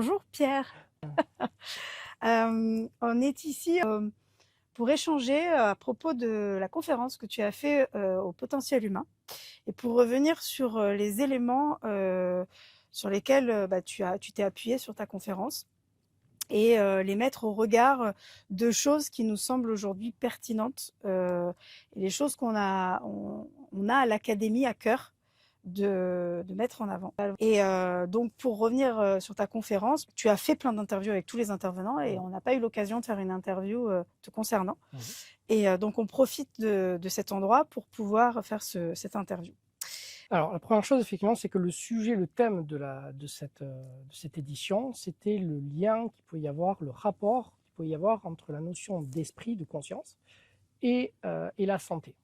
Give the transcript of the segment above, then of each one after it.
Bonjour Pierre. On est ici pour échanger à propos de la conférence que tu as fait au Potentiel Humain et pour revenir sur les éléments sur lesquels tu t'es appuyé sur ta conférence et les mettre au regard de choses qui nous semblent aujourd'hui pertinentes et les choses on a à l'académie à cœur de mettre en avant. Et donc, pour revenir sur ta conférence, tu as fait plein d'interviews avec tous les intervenants et on n'a pas eu l'occasion de faire une interview te concernant. Et donc, on profite de cet endroit pour pouvoir faire cette interview. Alors, la première chose, effectivement, c'est que le thème de cette édition, c'était le lien qu'il pouvait y avoir, le rapport qu'il pouvait y avoir entre la notion d'esprit, de conscience, et la santé.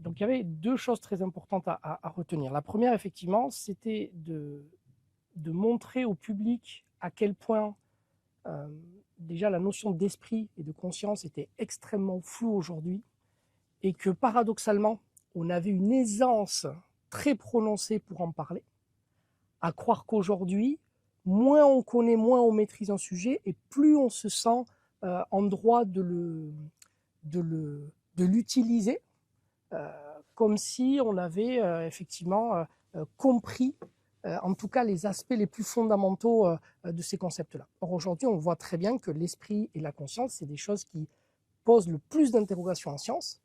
Donc, il y avait deux choses très importantes à retenir. La première, effectivement, c'était de montrer au public à quel point déjà la notion d'esprit et de conscience était extrêmement floue aujourd'hui et que paradoxalement, on avait une aisance très prononcée pour en parler, à croire qu'aujourd'hui, moins on connaît, moins on maîtrise un sujet et plus on se sent en droit de l'utiliser comme si on avait effectivement compris en tout cas les aspects les plus fondamentaux de ces concepts-là. Or aujourd'hui, on voit très bien que l'esprit et la conscience, c'est des choses qui posent le plus d'interrogations en science,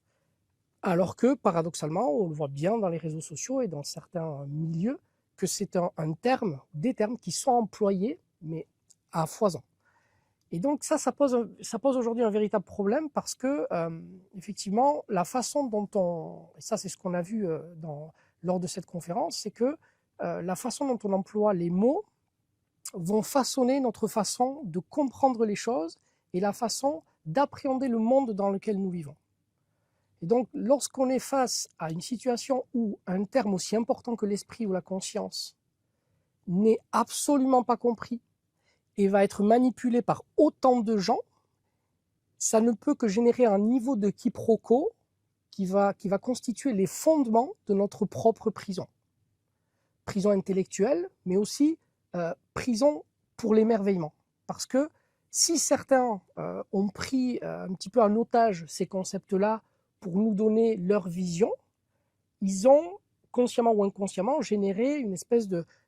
alors que paradoxalement, on le voit bien dans les réseaux sociaux et dans certains milieux, que c'est un terme, des termes qui sont employés, mais à foison. Et donc ça pose aujourd'hui un véritable problème parce que, effectivement, la façon dont et ça c'est ce qu'on a vu lors de cette conférence, c'est que la façon dont on emploie les mots vont façonner notre façon de comprendre les choses et la façon d'appréhender le monde dans lequel nous vivons. Et donc, lorsqu'on est face à une situation où un terme aussi important que l'esprit ou la conscience n'est absolument pas compris et va être manipulé par autant de gens, ça ne peut que générer un niveau de quiproquo qui va constituer les fondements de notre propre prison. Prison intellectuelle, mais aussi prison pour l'émerveillement. Parce que si certains ont pris un petit peu en otage ces concepts-là pour nous donner leur vision, ils ont, consciemment ou inconsciemment, généré une espèce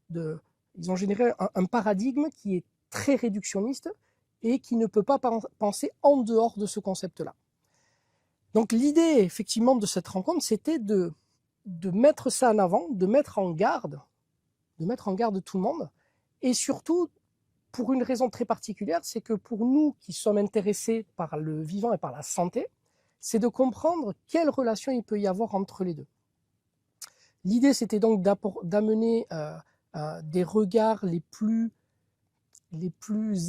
ils ont généré un paradigme qui est très réductionniste et qui ne peut pas penser en dehors de ce concept-là. Donc l'idée, effectivement, de cette rencontre, c'était de mettre ça en avant, de mettre en garde tout le monde, et surtout, pour une raison très particulière, c'est que pour nous qui sommes intéressés par le vivant et par la santé, c'est de comprendre quelle relation il peut y avoir entre les deux. L'idée, c'était donc d'amener des regards les plus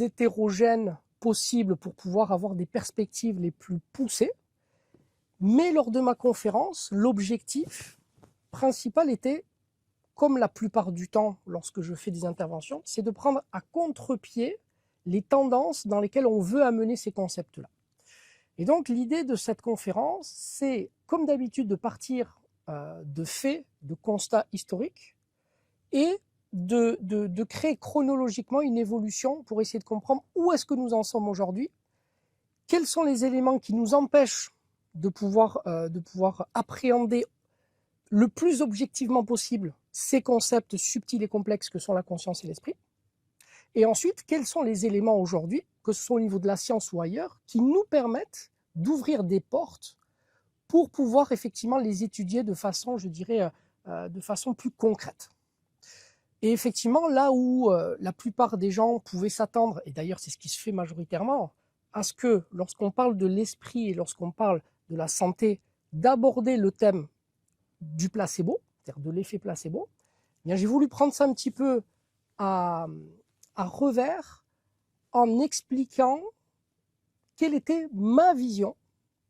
hétérogènes possibles pour pouvoir avoir des perspectives les plus poussées. Mais lors de ma conférence, l'objectif principal était, comme la plupart du temps lorsque je fais des interventions, c'est de prendre à contre-pied les tendances dans lesquelles on veut amener ces concepts-là. Et donc l'idée de cette conférence, c'est comme d'habitude de partir de faits, de constats historiques et de créer chronologiquement une évolution pour essayer de comprendre où est-ce que nous en sommes aujourd'hui, quels sont les éléments qui nous empêchent de pouvoir appréhender le plus objectivement possible ces concepts subtils et complexes que sont la conscience et l'esprit. Et ensuite, quels sont les éléments aujourd'hui, que ce soit au niveau de la science ou ailleurs, qui nous permettent d'ouvrir des portes pour pouvoir effectivement les étudier de façon, je dirais, de façon plus concrète. Et effectivement, là où la plupart des gens pouvaient s'attendre, et d'ailleurs c'est ce qui se fait majoritairement, à ce que lorsqu'on parle de l'esprit et lorsqu'on parle de la santé, d'aborder le thème du placebo, c'est-à-dire de l'effet placebo, eh bien, j'ai voulu prendre ça un petit peu à revers en expliquant quelle était ma vision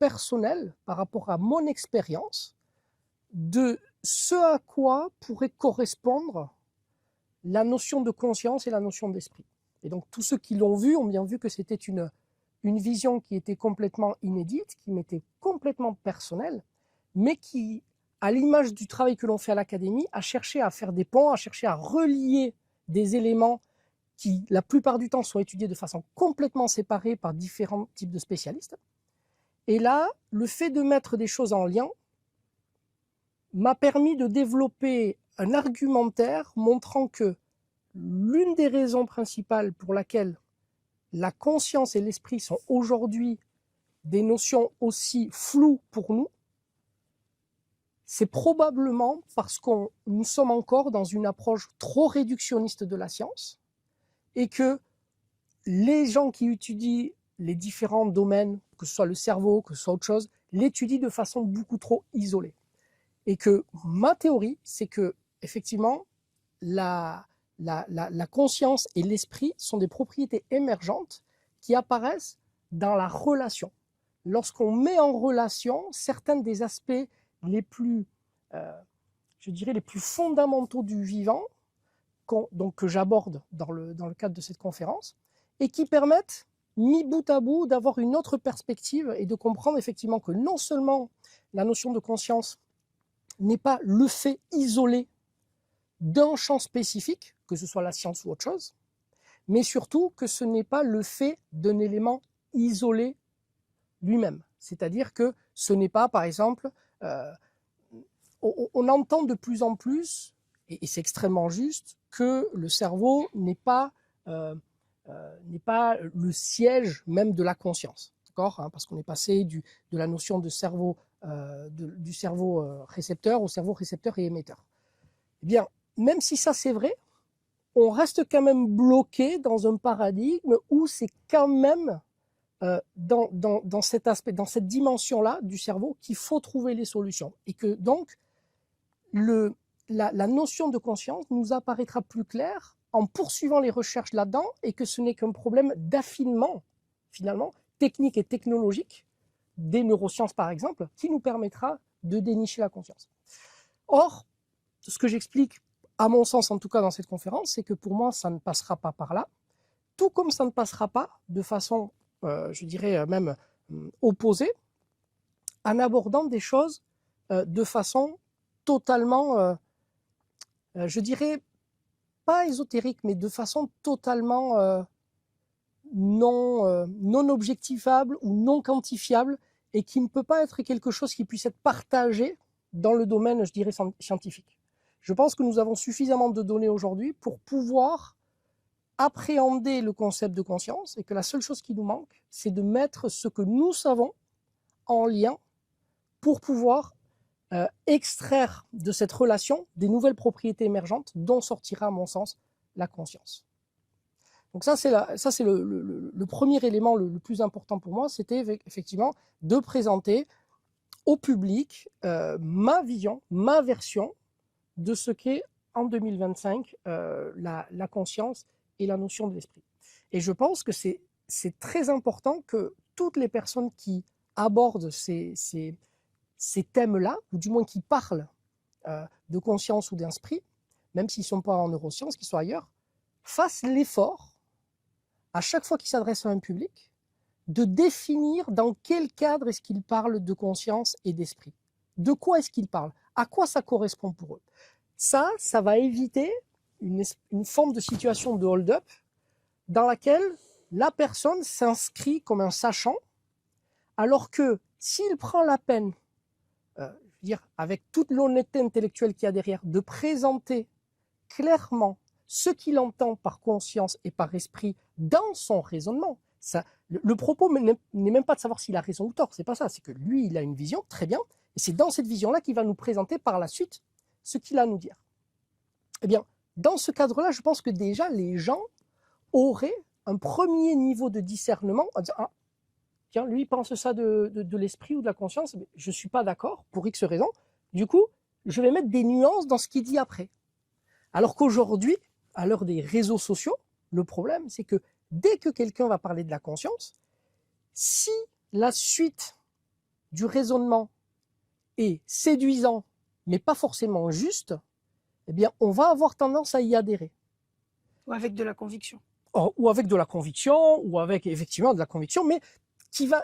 personnelle par rapport à mon expérience de ce à quoi pourrait correspondre la notion de conscience et la notion d'esprit. Et donc tous ceux qui l'ont vu ont bien vu que c'était une vision qui était complètement inédite, qui m'était complètement personnelle, mais qui, à l'image du travail que l'on fait à l'académie, a cherché à faire des ponts, a cherché à relier des éléments qui, la plupart du temps, sont étudiés de façon complètement séparée par différents types de spécialistes. Et là, le fait de mettre des choses en lien m'a permis de développer un argumentaire montrant que l'une des raisons principales pour laquelle la conscience et l'esprit sont aujourd'hui des notions aussi floues pour nous, c'est probablement parce que nous sommes encore dans une approche trop réductionniste de la science et que les gens qui étudient les différents domaines, que ce soit le cerveau, que ce soit autre chose, l'étudient de façon beaucoup trop isolée. Et que ma théorie, c'est que effectivement, la conscience et l'esprit sont des propriétés émergentes qui apparaissent dans la relation. Lorsqu'on met en relation certains des aspects les plus, je dirais, les plus fondamentaux du vivant, donc que j'aborde dans le cadre de cette conférence, et qui permettent, mis bout à bout, d'avoir une autre perspective et de comprendre effectivement que non seulement la notion de conscience n'est pas le fait isolé d'un champ spécifique, que ce soit la science ou autre chose, mais surtout que ce n'est pas le fait d'un élément isolé lui-même. C'est-à-dire que ce n'est pas, par exemple, on entend de plus en plus, et c'est extrêmement juste, que le cerveau n'est pas le siège même de la conscience, d'accord, hein, parce qu'on est passé de la notion de cerveau, du cerveau récepteur au cerveau récepteur et émetteur. Eh bien, même si ça c'est vrai, on reste quand même bloqué dans un paradigme où c'est quand même dans cet aspect, dans cette dimension-là du cerveau qu'il faut trouver les solutions. Et que donc, la notion de conscience nous apparaîtra plus claire en poursuivant les recherches là-dedans et que ce n'est qu'un problème d'affinement, finalement, technique et technologique, des neurosciences par exemple, qui nous permettra de dénicher la conscience. Or, ce que j'explique, à mon sens en tout cas dans cette conférence, c'est que pour moi, ça ne passera pas par là, tout comme ça ne passera pas de façon, je dirais même opposée, en abordant des choses de façon totalement, je dirais, pas ésotérique, mais de façon totalement non objectivable ou non quantifiable et qui ne peut pas être quelque chose qui puisse être partagé dans le domaine, je dirais, scientifique. Je pense que nous avons suffisamment de données aujourd'hui pour pouvoir appréhender le concept de conscience et que la seule chose qui nous manque, c'est de mettre ce que nous savons en lien pour pouvoir extraire de cette relation des nouvelles propriétés émergentes dont sortira, à mon sens, la conscience. Donc ça, c'est le premier élément le plus important pour moi, c'était effectivement de présenter au public ma vision, ma version de ce qu'est en 2025 la conscience et la notion de l'esprit. Et je pense que c'est très important que toutes les personnes qui abordent ces thèmes-là, ou du moins qui parlent de conscience ou d'esprit, même s'ils ne sont pas en neurosciences, qu'ils soient ailleurs, fassent l'effort, à chaque fois qu'ils s'adressent à un public, de définir dans quel cadre est-ce qu'ils parlent de conscience et d'esprit. De quoi est-ce qu'ils parlent? À quoi ça correspond pour eux? Ça va éviter une forme de situation de hold-up dans laquelle la personne s'inscrit comme un sachant, alors que s'il prend la peine, avec toute l'honnêteté intellectuelle qu'il y a derrière, de présenter clairement ce qu'il entend par conscience et par esprit dans son raisonnement. Le propos n'est même pas de savoir s'il a raison ou tort, c'est pas ça, c'est que lui, il a une vision, très bien, et c'est dans cette vision-là qu'il va nous présenter par la suite ce qu'il a à nous dire. Eh bien, dans ce cadre-là, je pense que déjà, les gens auraient un premier niveau de discernement en disant « Ah, tiens, lui, il pense ça de l'esprit ou de la conscience, mais je ne suis pas d'accord, pour X raisons. Du coup, je vais mettre des nuances dans ce qu'il dit après. » Alors qu'aujourd'hui, à l'heure des réseaux sociaux, le problème, c'est que dès que quelqu'un va parler de la conscience, si la suite du raisonnement est séduisant, mais pas forcément juste, eh bien, on va avoir tendance à y adhérer. Ou avec de la conviction. Ou avec de la conviction, ou avec effectivement de la conviction, mais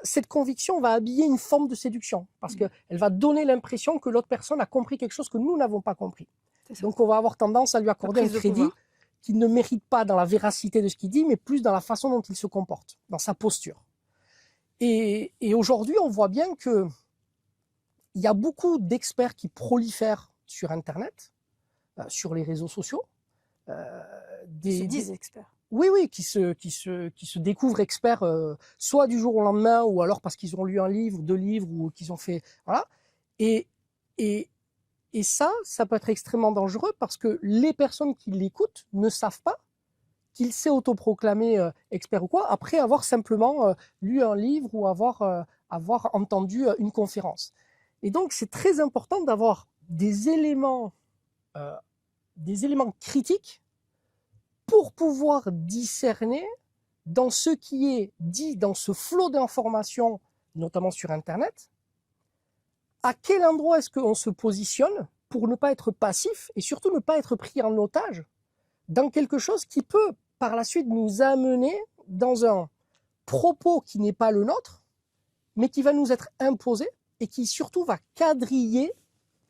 cette conviction va habiller une forme de séduction, parce qu'elle va donner l'impression que l'autre personne a compris quelque chose que nous n'avons pas compris. Donc on va avoir tendance à lui accorder un crédit qu'il ne mérite pas dans la véracité de ce qu'il dit, mais plus dans la façon dont il se comporte, dans sa posture. Et aujourd'hui, on voit bien qu'il y a beaucoup d'experts qui prolifèrent sur Internet, sur les réseaux sociaux. Ils se disent experts. Oui, qui se découvrent experts, soit du jour au lendemain, ou alors parce qu'ils ont lu un livre, 2 livres, ou qu'ils ont fait... Voilà. Et ça peut être extrêmement dangereux parce que les personnes qui l'écoutent ne savent pas qu'il s'est autoproclamé expert ou quoi, après avoir simplement lu un livre ou avoir entendu une conférence. Et donc, c'est très important d'avoir des éléments critiques pour pouvoir discerner dans ce qui est dit dans ce flot d'informations, notamment sur Internet, à quel endroit est-ce qu'on se positionne pour ne pas être passif et surtout ne pas être pris en otage dans quelque chose qui peut par la suite nous amener dans un propos qui n'est pas le nôtre, mais qui va nous être imposé et qui surtout va quadriller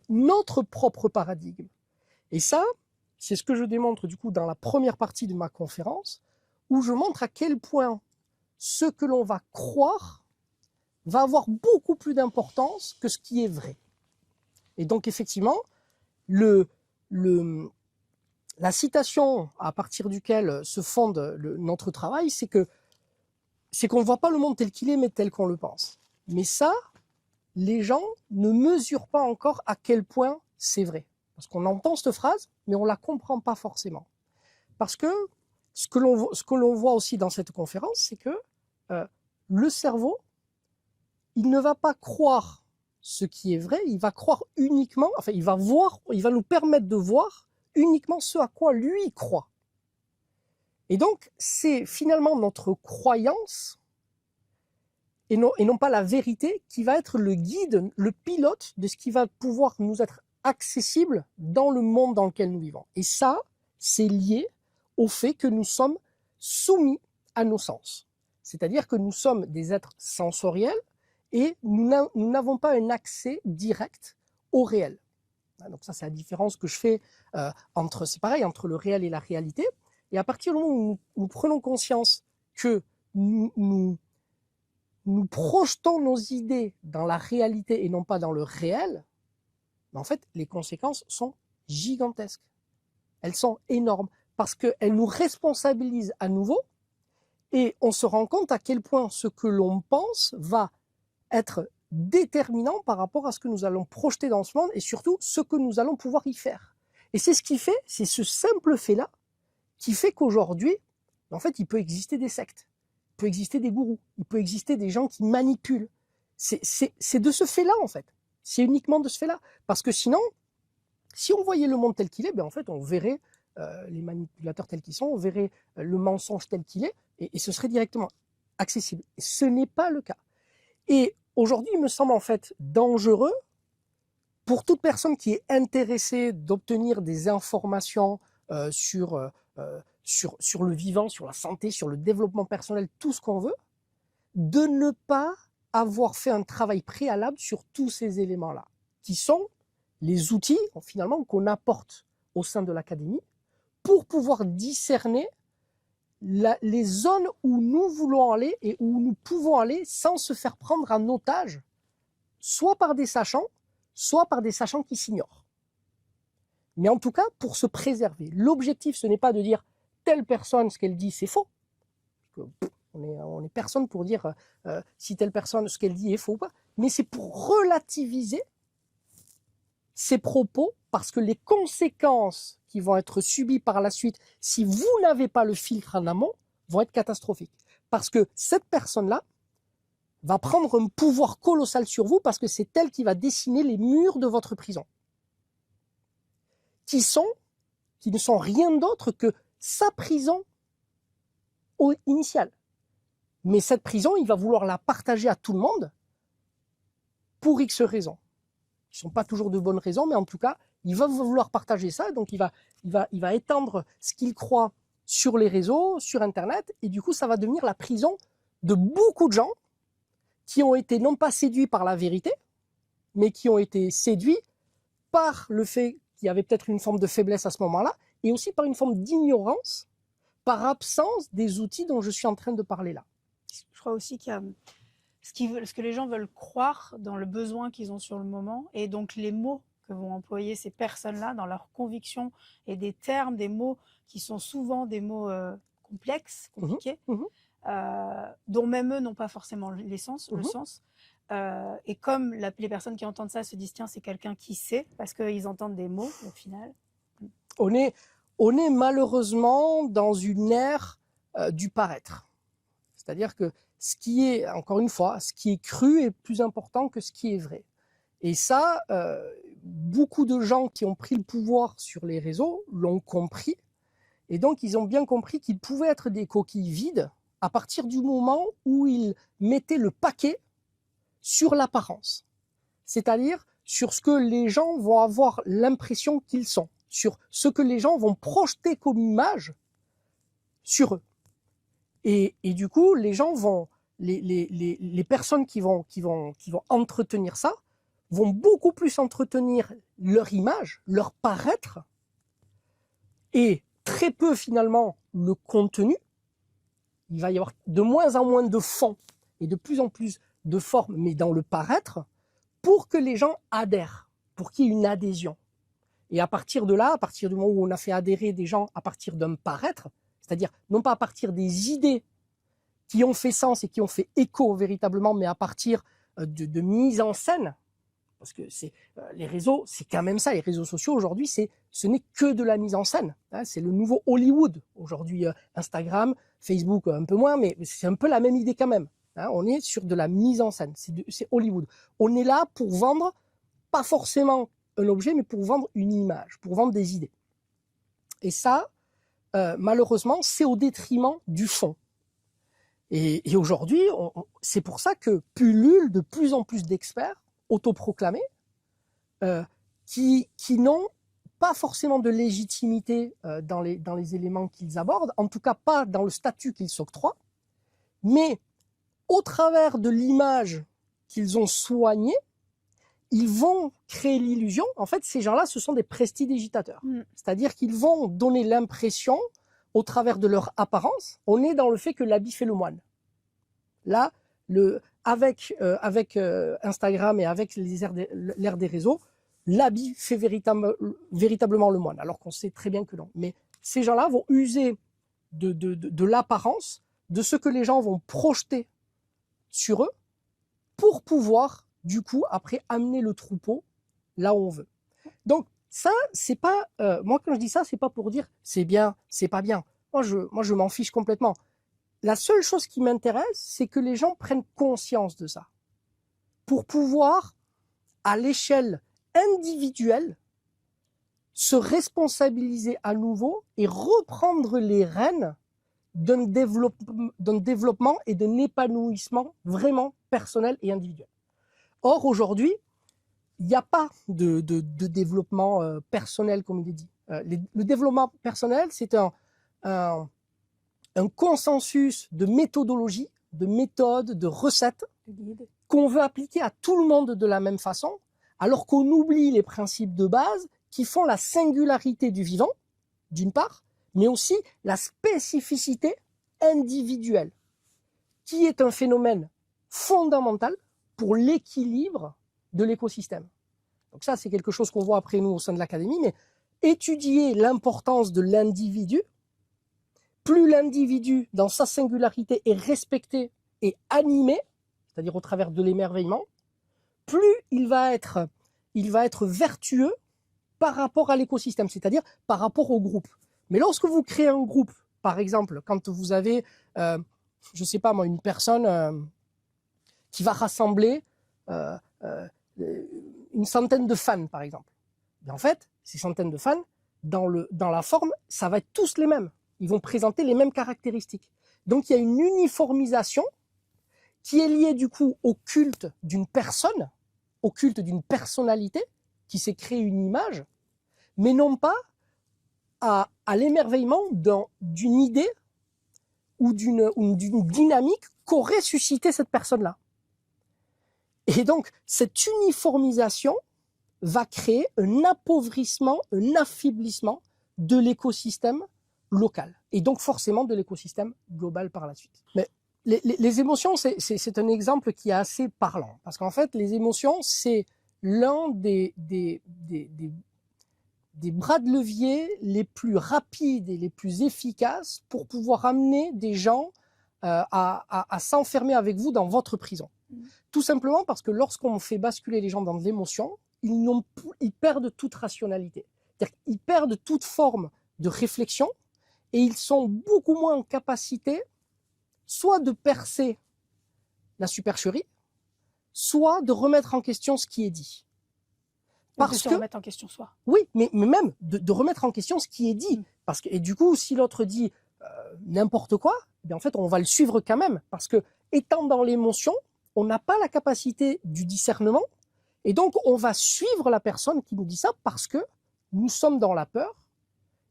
notre propre paradigme. Et ça, c'est ce que je démontre du coup dans la première partie de ma conférence, où je montre à quel point ce que l'on va croire va avoir beaucoup plus d'importance que ce qui est vrai. Et donc effectivement, la citation à partir duquel se fonde notre travail, c'est qu'on ne voit pas le monde tel qu'il est, mais tel qu'on le pense. Mais ça, les gens ne mesurent pas encore à quel point c'est vrai. Parce qu'on entend cette phrase, mais on ne la comprend pas forcément. Parce que ce que l'on voit aussi dans cette conférence, c'est que le cerveau, il ne va pas croire ce qui est vrai, il va croire uniquement, enfin il va nous permettre de voir uniquement ce à quoi lui croit. Et donc, c'est finalement notre croyance, et non pas la vérité, qui va être le guide, le pilote de ce qui va pouvoir nous être accessible dans le monde dans lequel nous vivons. Et ça, c'est lié au fait que nous sommes soumis à nos sens. C'est-à-dire que nous sommes des êtres sensoriels et nous n'avons pas un accès direct au réel. Donc ça, c'est la différence que je fais entre le réel et la réalité. Et à partir du moment où nous prenons conscience que nous projetons nos idées dans la réalité et non pas dans le réel, en fait, les conséquences sont gigantesques. Elles sont énormes parce qu'elles nous responsabilisent à nouveau et on se rend compte à quel point ce que l'on pense va être déterminant par rapport à ce que nous allons projeter dans ce monde et surtout ce que nous allons pouvoir y faire. Et c'est ce simple fait-là qui fait qu'aujourd'hui, en fait, il peut exister des sectes, il peut exister des gourous, il peut exister des gens qui manipulent. C'est de ce fait-là, en fait. C'est uniquement de ce fait-là. Parce que sinon, si on voyait le monde tel qu'il est, en fait, on verrait les manipulateurs tels qu'ils sont, on verrait le mensonge tel qu'il est, et ce serait directement accessible. Et ce n'est pas le cas. Et aujourd'hui, il me semble en fait dangereux pour toute personne qui est intéressée d'obtenir des informations sur le vivant, sur la santé, sur le développement personnel, tout ce qu'on veut, de ne pas avoir fait un travail préalable sur tous ces éléments-là, qui sont les outils finalement qu'on apporte au sein de l'académie pour pouvoir discerner les zones où nous voulons aller et où nous pouvons aller sans se faire prendre en otage, soit par des sachants qui s'ignorent. Mais en tout cas, pour se préserver. L'objectif, ce n'est pas de dire telle personne, ce qu'elle dit, c'est faux. On est personne pour dire si telle personne, ce qu'elle dit est faux ou pas. Mais c'est pour relativiser ces propos parce que les conséquences qui vont être subies par la suite, si vous n'avez pas le filtre en amont, vont être catastrophiques. Parce que cette personne-là va prendre un pouvoir colossal sur vous parce que c'est elle qui va dessiner les murs de votre prison. Qui ne sont rien d'autre que sa prison initiale. Mais cette prison, il va vouloir la partager à tout le monde pour X raisons. Qui ne sont pas toujours de bonnes raisons, mais en tout cas, il va vouloir partager ça, donc il va étendre ce qu'il croit sur les réseaux, sur Internet, et du coup, ça va devenir la prison de beaucoup de gens qui ont été non pas séduits par la vérité, mais qui ont été séduits par le fait qu'il y avait peut-être une forme de faiblesse à ce moment-là, et aussi par une forme d'ignorance, par absence des outils dont je suis en train de parler là. Je crois aussi qu'il y a ce que les gens veulent croire dans le besoin qu'ils ont sur le moment, et donc les mots que vont employer ces personnes-là dans leurs convictions, et des termes, des mots qui sont souvent des mots complexes, compliqués, dont même eux n'ont pas forcément le sens. Et comme les personnes qui entendent ça se disent tiens, c'est quelqu'un qui sait, parce qu'ils entendent des mots au final. On est malheureusement dans une ère du paraître. C'est-à-dire que ce qui est, encore une fois, ce qui est cru est plus important que ce qui est vrai. Et ça, beaucoup de gens qui ont pris le pouvoir sur les réseaux l'ont compris. Et donc, ils ont bien compris qu'ils pouvaient être des coquilles vides à partir du moment où ils mettaient le paquet sur l'apparence. C'est-à-dire sur ce que les gens vont avoir l'impression qu'ils sont, sur ce que les gens vont projeter comme image sur eux. Et du coup, les gens vont, les personnes qui vont entretenir ça, vont beaucoup plus entretenir leur image, leur paraître, et très peu finalement le contenu. Il va y avoir de moins en moins de fond et de plus en plus de forme, mais dans le paraître, pour que les gens adhèrent, pour qu'il y ait une adhésion. Et à partir de là, à partir du moment où on a fait adhérer des gens à partir d'un paraître, c'est-à-dire non pas à partir des idées qui ont fait sens et qui ont fait écho véritablement, mais à partir de mise en scène, parce que les réseaux, c'est quand même ça, les réseaux sociaux aujourd'hui, ce n'est que de la mise en scène. Hein, c'est le nouveau Hollywood. Aujourd'hui, Instagram, Facebook, un peu moins, mais c'est un peu la même idée quand même. Hein, on est sur de la mise en scène, c'est Hollywood. On est là pour vendre, pas forcément un objet, mais pour vendre une image, pour vendre des idées. Et ça, malheureusement, c'est au détriment du fond. Et aujourd'hui, c'est pour ça que pullulent de plus en plus d'experts autoproclamés qui n'ont pas forcément de légitimité dans les éléments qu'ils abordent, en tout cas pas dans le statut qu'ils s'octroient, mais au travers de l'image qu'ils ont soignée, ils vont créer l'illusion. En fait, ces gens-là, ce sont des prestidigitateurs. C'est-à-dire qu'ils vont donner l'impression, au travers de leur apparence, on est dans le fait que l'habit fait le moine. Là, avec Instagram et avec l'ère des réseaux, l'habit fait véritablement le moine, alors qu'on sait très bien que non. Mais ces gens-là vont user de l'apparence, de ce que les gens vont projeter sur eux, pour pouvoir, du coup, après, amener le troupeau là où on veut. Donc, ça, c'est pas... moi, quand je dis ça, c'est pas pour dire c'est bien, c'est pas bien. Moi, je m'en fiche complètement. La seule chose qui m'intéresse, c'est que les gens prennent conscience de ça. Pour pouvoir, à l'échelle individuelle, se responsabiliser à nouveau et reprendre les rênes d'un développement et d'un épanouissement vraiment personnel et individuel. Or, aujourd'hui, il n'y a pas de développement personnel, comme il est dit. Le développement personnel, c'est un consensus de méthodologie, de méthodes, de recettes qu'on veut appliquer à tout le monde de la même façon, alors qu'on oublie les principes de base qui font la singularité du vivant, d'une part, mais aussi la spécificité individuelle, qui est un phénomène fondamental pour l'équilibre de l'écosystème. Donc ça, c'est quelque chose qu'on voit après nous au sein de l'académie, mais étudier l'importance de l'individu, plus l'individu, dans sa singularité, est respecté et animé, c'est-à-dire au travers de l'émerveillement, plus il va être vertueux par rapport à l'écosystème, c'est-à-dire par rapport au groupe. Mais lorsque vous créez un groupe, par exemple, quand vous avez, je ne sais pas moi, une personne qui va rassembler une centaine de fans, par exemple. Et en fait, ces centaines de fans, dans la forme, ça va être tous les mêmes. Ils vont présenter les mêmes caractéristiques. Donc il y a une uniformisation qui est liée du coup au culte d'une personne, au culte d'une personnalité qui s'est créé une image, mais non pas à l'émerveillement d'une idée ou d'une dynamique qu'aurait suscité cette personne-là. Et donc, cette uniformisation va créer un appauvrissement, un affaiblissement de l'écosystème local et donc forcément de l'écosystème global par la suite. Mais les émotions, c'est un exemple qui est assez parlant parce qu'en fait, les émotions, c'est l'un des bras de levier les plus rapides et les plus efficaces pour pouvoir amener des gens à s'enfermer avec vous dans votre prison. Tout simplement parce que lorsqu'on fait basculer les gens dans de l'émotion, ils perdent toute rationalité. C'est-à-dire qu'ils perdent toute forme de réflexion et ils sont beaucoup moins en capacité soit de percer la supercherie, soit de remettre en question ce qui est dit. Parce que remettre en question soi. Oui, mais même de remettre en question ce qui est dit. Parce que, et du coup, si l'autre dit n'importe quoi, bien en fait, on va le suivre quand même. Parce que, étant dans l'émotion, on n'a pas la capacité du discernement. Et donc, on va suivre la personne qui nous dit ça parce que nous sommes dans la peur.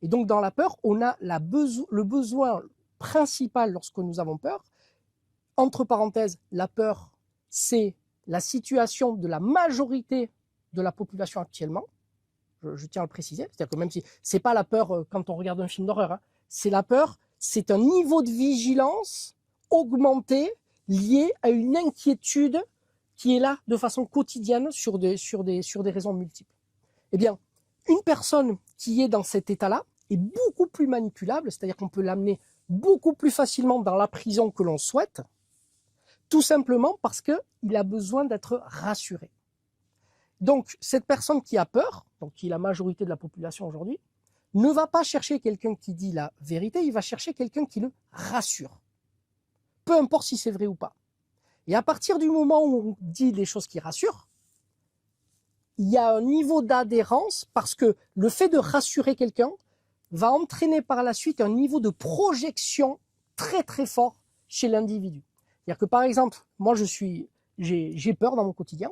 Et donc, dans la peur, on a le besoin principal lorsque nous avons peur. Entre parenthèses, la peur, c'est la situation de la majorité de la population actuellement. Je tiens à le préciser. C'est-à-dire que même si c'est pas la peur quand on regarde un film d'horreur, hein, c'est la peur, c'est un niveau de vigilance augmenté lié à une inquiétude qui est là de façon quotidienne sur des raisons multiples. Eh bien, une personne qui est dans cet état-là est beaucoup plus manipulable, c'est-à-dire qu'on peut l'amener beaucoup plus facilement dans la prison que l'on souhaite, tout simplement parce qu'il a besoin d'être rassuré. Donc, cette personne qui a peur, donc qui est la majorité de la population aujourd'hui, ne va pas chercher quelqu'un qui dit la vérité, il va chercher quelqu'un qui le rassure. Peu importe si c'est vrai ou pas. Et à partir du moment où on dit des choses qui rassurent, il y a un niveau d'adhérence parce que le fait de rassurer quelqu'un va entraîner par la suite un niveau de projection très très fort chez l'individu. C'est-à-dire que par exemple, moi j'ai peur dans mon quotidien,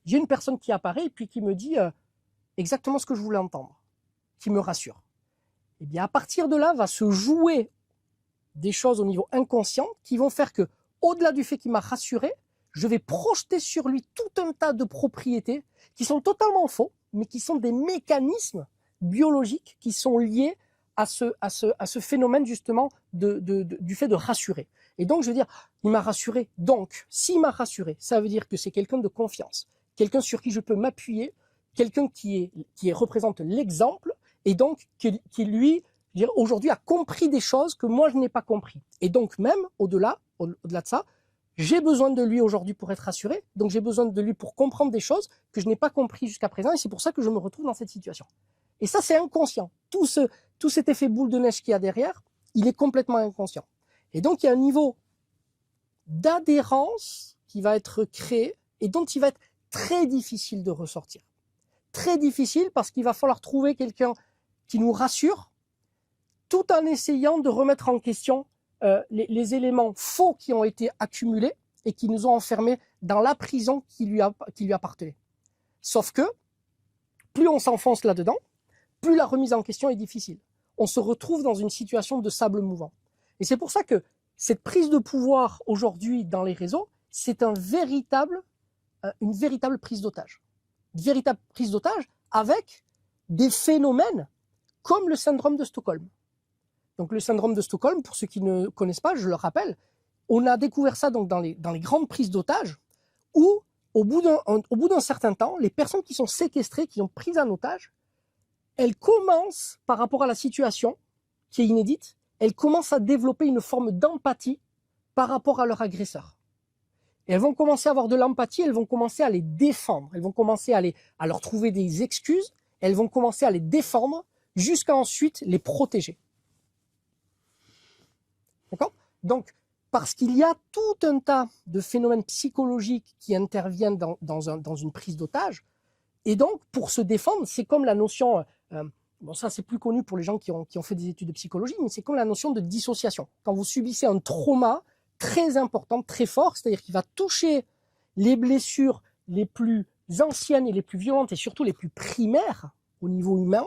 j'ai une personne qui apparaît et puis qui me dit exactement ce que je voulais entendre, qui me rassure. Et bien à partir de là va se jouer des choses au niveau inconscient qui vont faire que, au-delà du fait qu'il m'a rassuré, je vais projeter sur lui tout un tas de propriétés qui sont totalement faux, mais qui sont des mécanismes biologiques qui sont liés à ce phénomène justement du fait de rassurer. Et donc je veux dire, il m'a rassuré. Donc, s'il m'a rassuré, ça veut dire que c'est quelqu'un de confiance, quelqu'un sur qui je peux m'appuyer, quelqu'un qui représente l'exemple, et donc qui lui, je veux dire, aujourd'hui a compris des choses que moi je n'ai pas compris. Et donc même au-delà de ça, j'ai besoin de lui aujourd'hui pour être rassuré, donc j'ai besoin de lui pour comprendre des choses que je n'ai pas compris jusqu'à présent, et c'est pour ça que je me retrouve dans cette situation. Et ça, c'est inconscient. Tout cet effet boule de neige qu'il y a derrière, il est complètement inconscient. Et donc, il y a un niveau d'adhérence qui va être créé et dont il va être très difficile de ressortir. Très difficile parce qu'il va falloir trouver quelqu'un qui nous rassure tout en essayant de remettre en question les éléments faux qui ont été accumulés et qui nous ont enfermés dans la prison qui lui appartenait. Sauf que, plus on s'enfonce là-dedans, plus la remise en question est difficile. On se retrouve dans une situation de sable mouvant. Et c'est pour ça que cette prise de pouvoir aujourd'hui dans les réseaux, c'est une véritable prise d'otage. Une véritable prise d'otage avec des phénomènes comme le syndrome de Stockholm. Donc le syndrome de Stockholm, pour ceux qui ne connaissent pas, je le rappelle, on a découvert ça donc dans les grandes prises d'otages où, au bout d'un certain temps, les personnes qui sont séquestrées, qui sont prises en otage, elles commencent, par rapport à la situation qui est inédite, elles commencent à développer une forme d'empathie par rapport à leur agresseur. Et elles vont commencer à avoir de l'empathie, elles vont commencer à les défendre, elles vont commencer à leur trouver des excuses, elles vont commencer à les défendre jusqu'à ensuite les protéger. D'accord ? Donc, parce qu'il y a tout un tas de phénomènes psychologiques qui interviennent dans une prise d'otage, et donc, pour se défendre, c'est comme la notion, bon ça c'est plus connu pour les gens qui ont fait des études de psychologie, mais c'est comme la notion de dissociation. Quand vous subissez un trauma très important, très fort, c'est-à-dire qu'il va toucher les blessures les plus anciennes et les plus violentes, et surtout les plus primaires au niveau humain,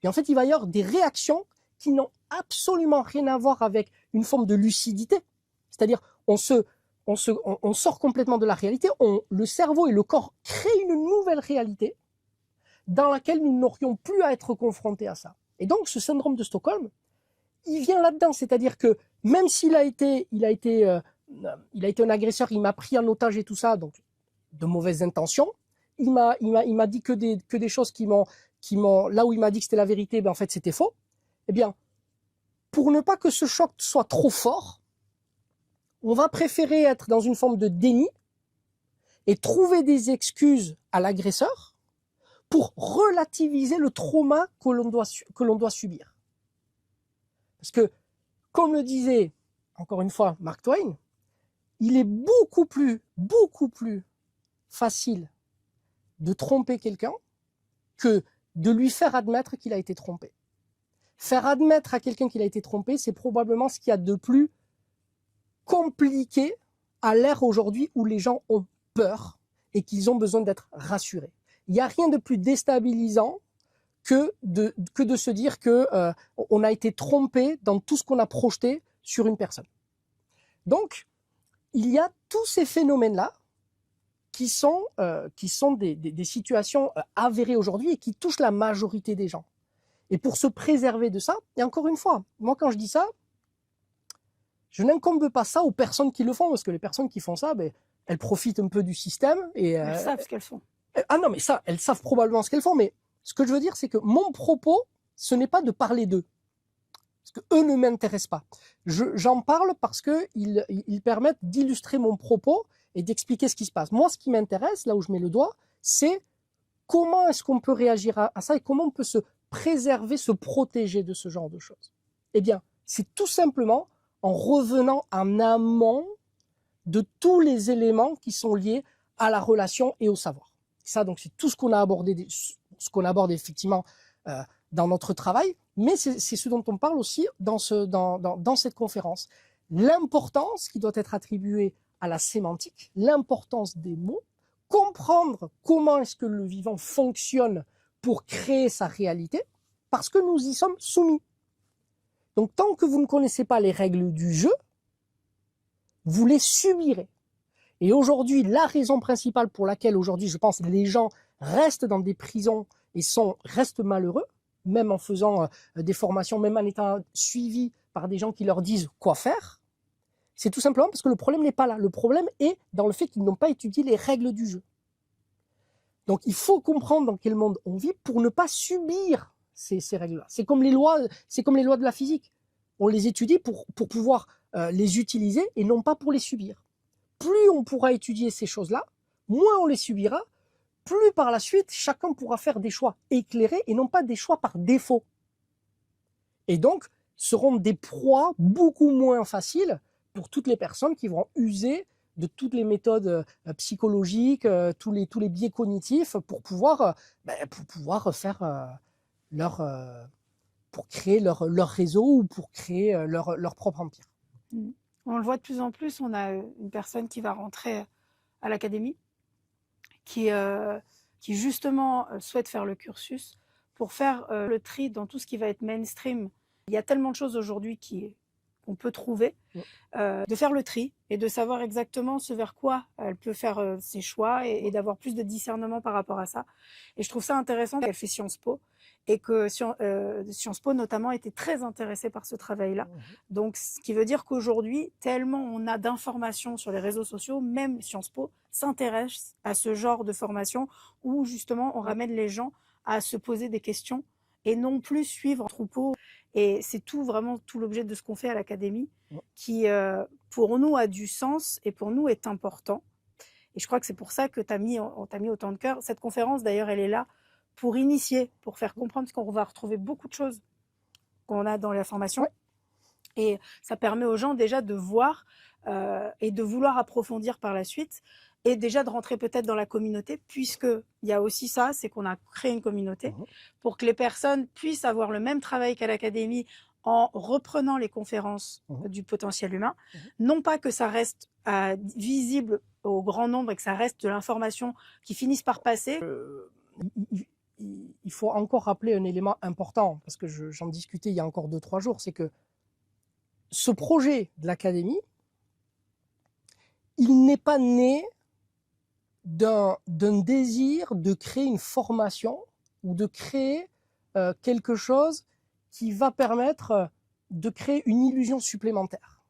et en fait il va y avoir des réactions qui n'ont absolument rien à voir avec une forme de lucidité. C'est-à-dire, on sort complètement de la réalité, le cerveau et le corps créent une nouvelle réalité dans laquelle nous n'aurions plus à être confrontés à ça. Et donc, ce syndrome de Stockholm, il vient là-dedans. C'est-à-dire que même s'il a été un agresseur, il m'a pris en otage et tout ça, donc de mauvaises intentions, il m'a dit que des choses là où il m'a dit que c'était la vérité, ben en fait c'était faux. Eh bien, pour ne pas que ce choc soit trop fort, on va préférer être dans une forme de déni et trouver des excuses à l'agresseur pour relativiser le trauma que l'on doit subir. Parce que, comme le disait, encore une fois, Mark Twain, il est beaucoup plus facile de tromper quelqu'un que de lui faire admettre qu'il a été trompé. Faire admettre à quelqu'un qu'il a été trompé, c'est probablement ce qu'il y a de plus compliqué à l'ère aujourd'hui où les gens ont peur et qu'ils ont besoin d'être rassurés. Il n'y a rien de plus déstabilisant que de se dire que on a été trompé dans tout ce qu'on a projeté sur une personne. Donc, il y a tous ces phénomènes-là qui sont des situations avérées aujourd'hui et qui touchent la majorité des gens. Et pour se préserver de ça, et encore une fois, moi quand je dis ça, je n'incombe pas ça aux personnes qui le font, parce que les personnes qui font ça, ben, elles profitent un peu du système. Et, elles savent ce qu'elles font. Ah non, mais ça, elles savent probablement ce qu'elles font, mais ce que je veux dire, c'est que mon propos, ce n'est pas de parler d'eux, parce qu'eux ne m'intéressent pas. J'en parle parce qu'ils permettent d'illustrer mon propos et d'expliquer ce qui se passe. Moi, ce qui m'intéresse, là où je mets le doigt, c'est comment est-ce qu'on peut réagir à ça et comment on peut se préserver, se protéger de ce genre de choses. Eh bien, c'est tout simplement en revenant en amont de tous les éléments qui sont liés à la relation et au savoir. Ça, donc, c'est tout ce qu'on a abordé, ce qu'on aborde effectivement dans notre travail, mais c'est ce dont on parle aussi dans cette conférence. L'importance qui doit être attribuée à la sémantique, l'importance des mots, comprendre comment est-ce que le vivant fonctionne pour créer sa réalité, parce que nous y sommes soumis. Donc, tant que vous ne connaissez pas les règles du jeu, vous les subirez. Et aujourd'hui, la raison principale pour laquelle aujourd'hui, je pense, les gens restent dans des prisons et restent malheureux, même en faisant des formations, même en étant suivis par des gens qui leur disent quoi faire, c'est tout simplement parce que le problème n'est pas là. Le problème est dans le fait qu'ils n'ont pas étudié les règles du jeu. Donc, il faut comprendre dans quel monde on vit pour ne pas subir ces règles-là. C'est comme les lois de la physique. On les étudie pour pouvoir les utiliser et non pas pour les subir. Plus on pourra étudier ces choses-là, moins on les subira, plus par la suite, chacun pourra faire des choix éclairés et non pas des choix par défaut. Et donc, seront des proies beaucoup moins faciles pour toutes les personnes qui vont user de toutes les méthodes psychologiques, tous les biais cognitifs pour pouvoir faire pour créer leur réseau ou pour créer leur propre empire. On le voit de plus en plus, on a une personne qui va rentrer à l'académie, qui justement souhaite faire le cursus pour faire le tri dans tout ce qui va être mainstream. Il y a tellement de choses aujourd'hui qu'on peut trouver, de faire le tri et de savoir exactement ce vers quoi elle peut faire ses choix et d'avoir plus de discernement par rapport à ça. Et je trouve ça intéressant qu'elle fait Sciences Po et que Sciences Po notamment était très intéressée par ce travail-là. Donc, ce qui veut dire qu'aujourd'hui, tellement on a d'informations sur les réseaux sociaux, même Sciences Po s'intéresse à ce genre de formation où justement on ramène les gens à se poser des questions et non plus suivre un troupeau. Et c'est vraiment tout l'objet de ce qu'on fait à l'académie qui, pour nous, a du sens et pour nous est important. Et je crois que c'est pour ça que on t'a mis autant de cœur. Cette conférence, d'ailleurs, elle est là pour initier, pour faire comprendre, parce qu'on va retrouver beaucoup de choses qu'on a dans la formation. Et ça permet aux gens déjà de voir et de vouloir approfondir par la suite et déjà de rentrer peut-être dans la communauté, puisqu'il y a aussi ça, c'est qu'on a créé une communauté pour que les personnes puissent avoir le même travail qu'à l'académie en reprenant les conférences du potentiel humain. Non pas que ça reste visible au grand nombre et que ça reste de l'information qui finisse par passer. Il faut encore rappeler un élément important, parce que j'en discutais il y a encore 2-3 jours, c'est que ce projet de l'académie, il n'est pas né d'un désir de créer une formation ou de créer quelque chose qui va permettre de créer une illusion supplémentaire.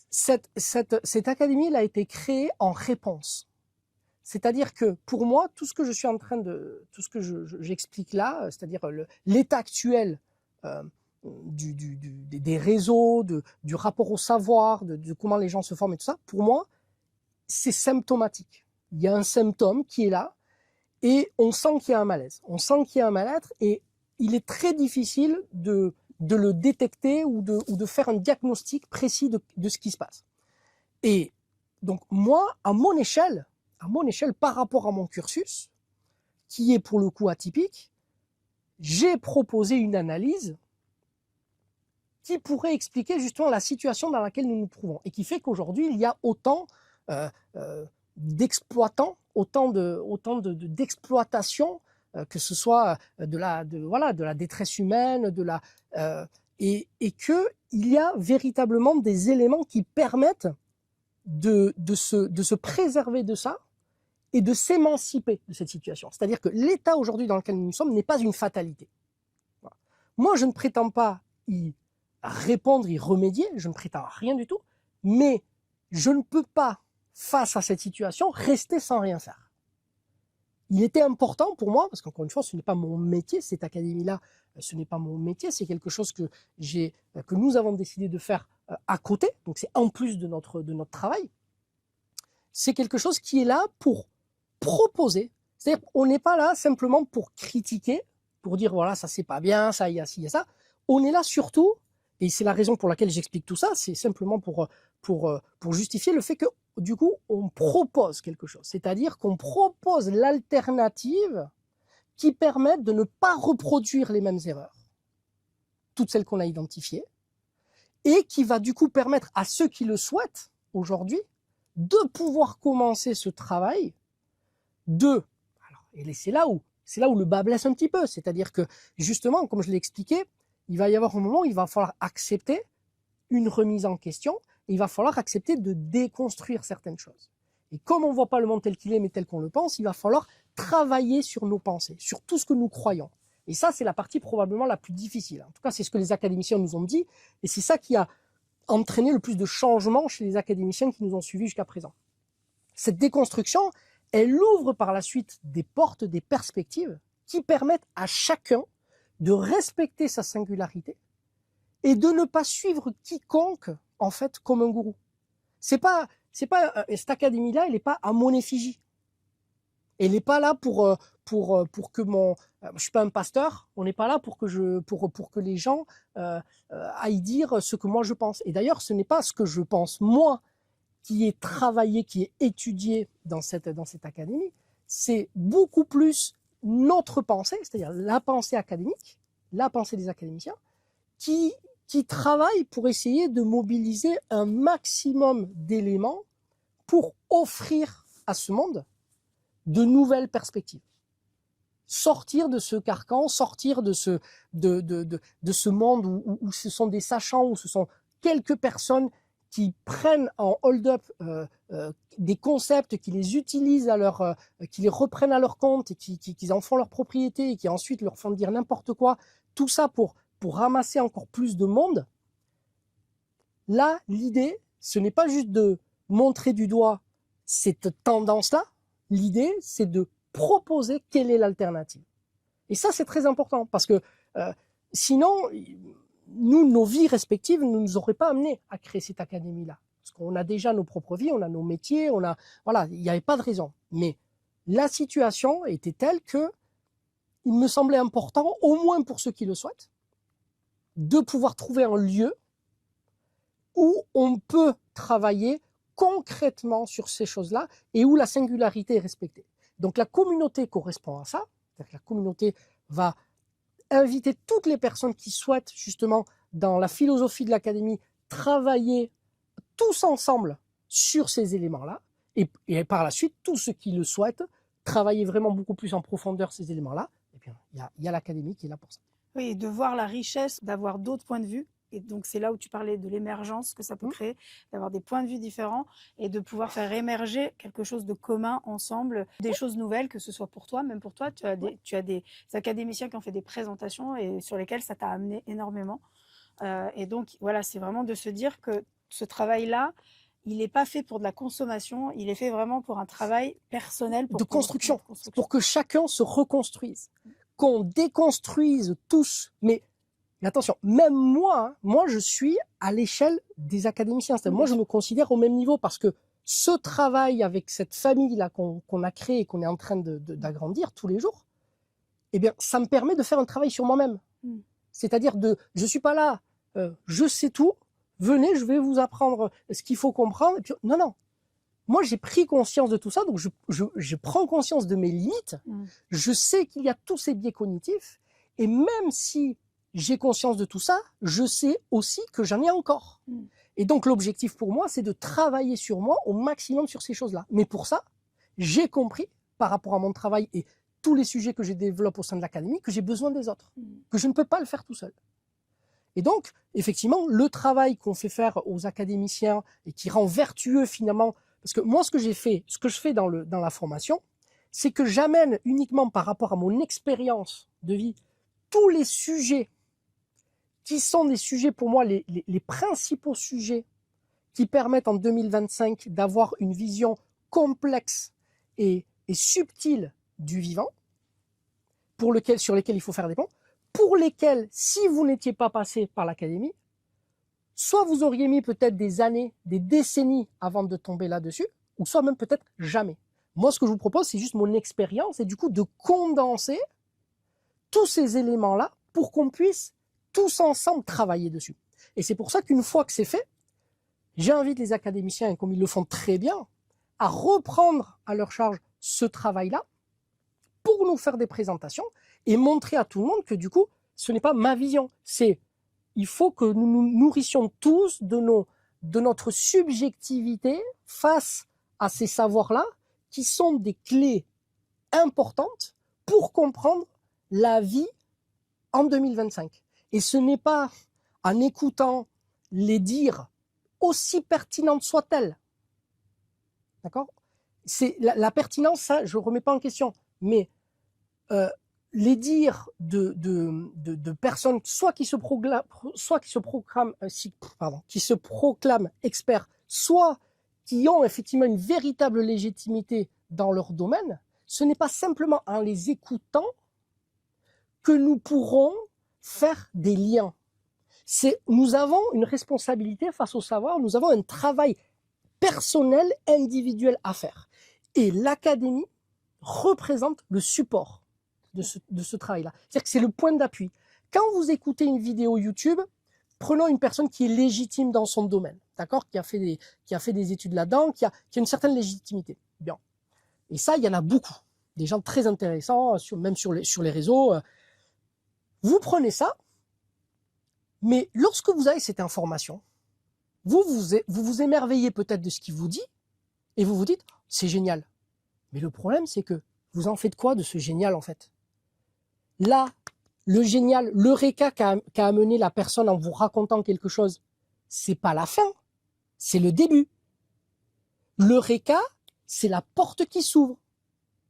Cette académie elle a été créée en réponse. C'est-à-dire que pour moi, tout ce que je suis en train de, tout ce que j'explique là, c'est-à-dire l'état actuel des réseaux, du rapport au savoir, de comment les gens se forment et tout ça, pour moi, c'est symptomatique. Il y a un symptôme qui est là et on sent qu'il y a un malaise. On sent qu'il y a un mal-être et il est très difficile de le détecter ou de faire un diagnostic précis de ce qui se passe. Et donc moi, à mon échelle, par rapport à mon cursus, qui est pour le coup atypique, j'ai proposé une analyse qui pourrait expliquer justement la situation dans laquelle nous nous trouvons et qui fait qu'aujourd'hui, il y a autant d'exploitants, autant d'exploitation, que ce soit de la détresse humaine, et qu'il y a véritablement des éléments qui permettent de se préserver de ça et de s'émanciper de cette situation. C'est-à-dire que l'état aujourd'hui dans lequel nous sommes n'est pas une fatalité. Voilà. Moi, je ne prétends pas y répondre, y remédier, je ne prétends à rien du tout, mais je ne peux pas, face à cette situation, rester sans rien faire. Il était important pour moi, parce qu'encore une fois, ce n'est pas mon métier, cette académie-là, ce n'est pas mon métier, c'est quelque chose que nous avons décidé de faire à côté, donc c'est en plus de notre travail. C'est quelque chose qui est là pour proposer, c'est-à-dire qu'on n'est pas là simplement pour critiquer, pour dire voilà, ça c'est pas bien, ça, il y a ci, il y a ça. On est là surtout, et c'est la raison pour laquelle j'explique tout ça, c'est simplement pour justifier le fait que du coup, on propose quelque chose. C'est-à-dire qu'on propose l'alternative qui permette de ne pas reproduire les mêmes erreurs, toutes celles qu'on a identifiées, et qui va du coup permettre à ceux qui le souhaitent aujourd'hui de pouvoir commencer ce travail et c'est là où le bât blesse un petit peu. C'est-à-dire que justement, comme je l'ai expliqué, il va y avoir un moment où il va falloir accepter une remise en question, et il va falloir accepter de déconstruire certaines choses. Et comme on ne voit pas le monde tel qu'il est, mais tel qu'on le pense, il va falloir travailler sur nos pensées, sur tout ce que nous croyons. Et ça, c'est la partie probablement la plus difficile. En tout cas, c'est ce que les académiciens nous ont dit, et c'est ça qui a entraîné le plus de changements chez les académiciens qui nous ont suivis jusqu'à présent. Cette déconstruction, elle ouvre par la suite des portes, des perspectives qui permettent à chacun de respecter sa singularité et de ne pas suivre quiconque, en fait, comme un gourou. Cette académie-là, elle n'est pas à mon effigie. Elle n'est pas là pour que je suis pas un pasteur. On n'est pas là pour que les gens aillent dire ce que moi je pense. Et d'ailleurs, ce n'est pas ce que je pense moi qui est travaillé, qui est étudié dans cette académie. C'est beaucoup plus notre pensée, c'est-à-dire la pensée académique, la pensée des académiciens, qui travaille pour essayer de mobiliser un maximum d'éléments pour offrir à ce monde de nouvelles perspectives. Sortir de ce carcan, sortir de ce monde où ce sont des sachants, où ce sont quelques personnes qui prennent en hold-up des concepts, qui les utilisent qui les reprennent à leur compte et qui en font leur propriété et qui ensuite leur font dire n'importe quoi. Tout ça pour ramasser encore plus de monde. Là, l'idée, ce n'est pas juste de montrer du doigt cette tendance-là. L'idée, c'est de proposer quelle est l'alternative. Et ça, c'est très important parce que sinon, nous, nos vies respectives ne nous auraient pas amenés à créer cette académie-là. Parce qu'on a déjà nos propres vies, on a nos métiers, voilà, il n'y avait pas de raison. Mais la situation était telle que il me semblait important, au moins pour ceux qui le souhaitent, de pouvoir trouver un lieu où on peut travailler concrètement sur ces choses-là et où la singularité est respectée. Donc la communauté correspond à ça, c'est-à-dire que la communauté va inviter toutes les personnes qui souhaitent justement dans la philosophie de l'académie travailler tous ensemble sur ces éléments-là et par la suite tous ceux qui le souhaitent travailler vraiment beaucoup plus en profondeur ces éléments-là. Et bien il y a l'académie qui est là pour ça. Oui, de voir la richesse, d'avoir d'autres points de vue et donc c'est là où tu parlais de l'émergence que ça peut créer, d'avoir des points de vue différents et de pouvoir faire émerger quelque chose de commun ensemble, des choses nouvelles, que ce soit pour toi, même pour toi. Tu as des académiciens qui ont fait des présentations et sur lesquelles ça t'a amené énormément. Et donc, voilà, c'est vraiment de se dire que ce travail-là, il n'est pas fait pour de la consommation, il est fait vraiment pour un travail personnel. De construction, pour que chacun se reconstruise, qu'on déconstruise tous. Mais attention, même moi, je suis à l'échelle des académiciens. Moi, je me considère au même niveau parce que ce travail avec cette famille-là qu'on a créé et qu'on est en train d'agrandir tous les jours, eh bien, ça me permet de faire un travail sur moi-même. C'est-à-dire je suis pas là, je sais tout, venez, je vais vous apprendre ce qu'il faut comprendre. Et puis, non. Moi, j'ai pris conscience de tout ça, donc je prends conscience de mes limites. Je sais qu'il y a tous ces biais cognitifs. Et même si j'ai conscience de tout ça, je sais aussi que j'en ai encore. Et donc, l'objectif pour moi, c'est de travailler sur moi au maximum sur ces choses-là. Mais pour ça, j'ai compris, par rapport à mon travail et tous les sujets que je développe au sein de l'académie, que j'ai besoin des autres, que je ne peux pas le faire tout seul. Et donc, effectivement, le travail qu'on fait faire aux académiciens et qui rend vertueux finalement, parce que moi, ce que je fais dans la formation, c'est que j'amène uniquement par rapport à mon expérience de vie, tous les sujets qui sont des sujets pour moi, les principaux sujets qui permettent en 2025 d'avoir une vision complexe et subtile du vivant, sur lesquels il faut faire des ponts, pour lesquels, si vous n'étiez pas passé par l'académie, soit vous auriez mis peut-être des années, des décennies avant de tomber là-dessus, ou soit même peut-être jamais. Moi, ce que je vous propose, c'est juste mon expérience et du coup de condenser tous ces éléments-là pour qu'on puisse tous ensemble travailler dessus. Et c'est pour ça qu'une fois que c'est fait, j'invite les académiciens, et comme ils le font très bien, à reprendre à leur charge ce travail-là pour nous faire des présentations et montrer à tout le monde que du coup, ce n'est pas ma vision. Il faut que nous nous nourrissions tous de notre subjectivité face à ces savoirs-là qui sont des clés importantes pour comprendre la vie en 2025. Et ce n'est pas en écoutant les dires, aussi pertinentes soient-elles. D'accord ? C'est la pertinence, ça, je ne remets pas en question. Mais les dires de personnes, soit qui se proclament experts, soit qui ont effectivement une véritable légitimité dans leur domaine, ce n'est pas simplement en les écoutant que nous pourrons faire des liens. Nous avons une responsabilité face au savoir, nous avons un travail personnel, individuel à faire. Et l'académie représente le support de ce travail-là. C'est-à-dire que c'est le point d'appui. Quand vous écoutez une vidéo YouTube, prenons une personne qui est légitime dans son domaine, d'accord, qui a fait des études là-dedans, qui a une certaine légitimité. Bien. Et ça, il y en a beaucoup. Des gens très intéressants, même sur les réseaux. Vous prenez ça, mais lorsque vous avez cette information, vous vous émerveillez peut-être de ce qu'il vous dit, et vous vous dites, c'est génial. Mais le problème, c'est que vous en faites quoi de ce génial, en fait? Là, le génial, l'eureka qu'a amené la personne en vous racontant quelque chose, c'est pas la fin, c'est le début. L'eureka, c'est la porte qui s'ouvre.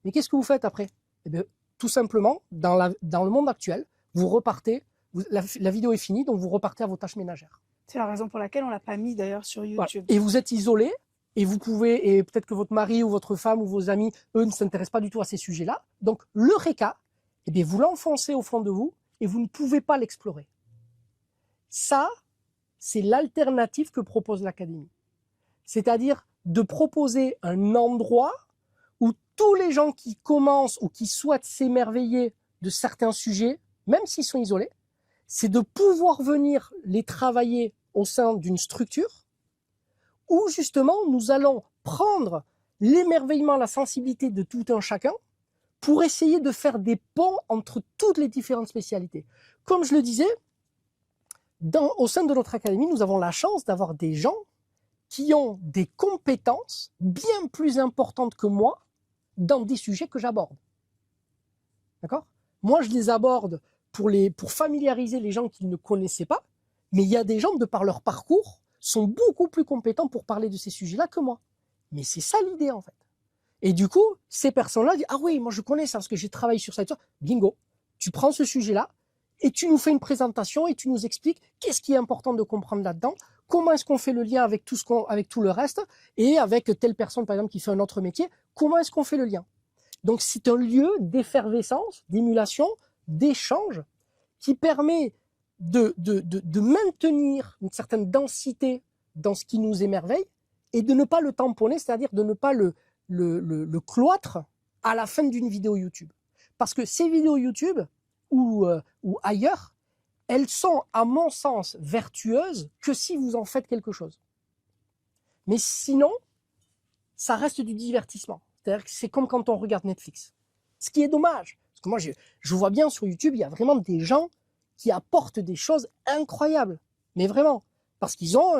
Mais qu'est-ce que vous faites après? Eh bien, tout simplement, dans le monde actuel, vous repartez, la vidéo est finie, donc vous repartez à vos tâches ménagères. C'est la raison pour laquelle on l'a pas mis d'ailleurs sur YouTube. Voilà. Et vous êtes isolé, et peut-être que votre mari ou votre femme ou vos amis, eux, ne s'intéressent pas du tout à ces sujets-là. Donc, l'eureka, eh bien, vous l'enfoncez au fond de vous et vous ne pouvez pas l'explorer. Ça, c'est l'alternative que propose l'académie. C'est-à-dire de proposer un endroit où tous les gens qui commencent ou qui souhaitent s'émerveiller de certains sujets, même s'ils sont isolés, c'est de pouvoir venir les travailler au sein d'une structure où justement nous allons prendre l'émerveillement, la sensibilité de tout un chacun pour essayer de faire des ponts entre toutes les différentes spécialités. Comme je le disais, au sein de notre académie, nous avons la chance d'avoir des gens qui ont des compétences bien plus importantes que moi dans des sujets que j'aborde. D'accord ? Moi, je les aborde pour familiariser les gens qui ne connaissaient pas, Mais il y a des gens, de par leur parcours, sont beaucoup plus compétents pour parler de ces sujets-là que moi. Mais c'est ça l'idée, en fait. Et du coup, ces personnes-là disent, ah oui, moi je connais ça parce que j'ai travaillé sur ça et tout ça. Bingo, tu prends ce sujet-là et tu nous fais une présentation et tu nous expliques qu'est-ce qui est important de comprendre là-dedans, comment est-ce qu'on fait le lien avec avec tout le reste et avec telle personne, par exemple, qui fait un autre métier, comment est-ce qu'on fait le lien. Donc c'est un lieu d'effervescence, d'émulation, d'échange qui permet de maintenir une certaine densité dans ce qui nous émerveille et de ne pas le tamponner, c'est-à-dire de ne pas le cloître à la fin d'une vidéo YouTube. Parce que ces vidéos YouTube ou ailleurs, elles sont, à mon sens, vertueuses que si vous en faites quelque chose. Mais sinon, ça reste du divertissement. C'est-à-dire que c'est comme quand on regarde Netflix. Ce qui est dommage. Parce que moi, je vois bien sur YouTube, il y a vraiment des gens qui apportent des choses incroyables. Mais vraiment. Parce qu'ils ont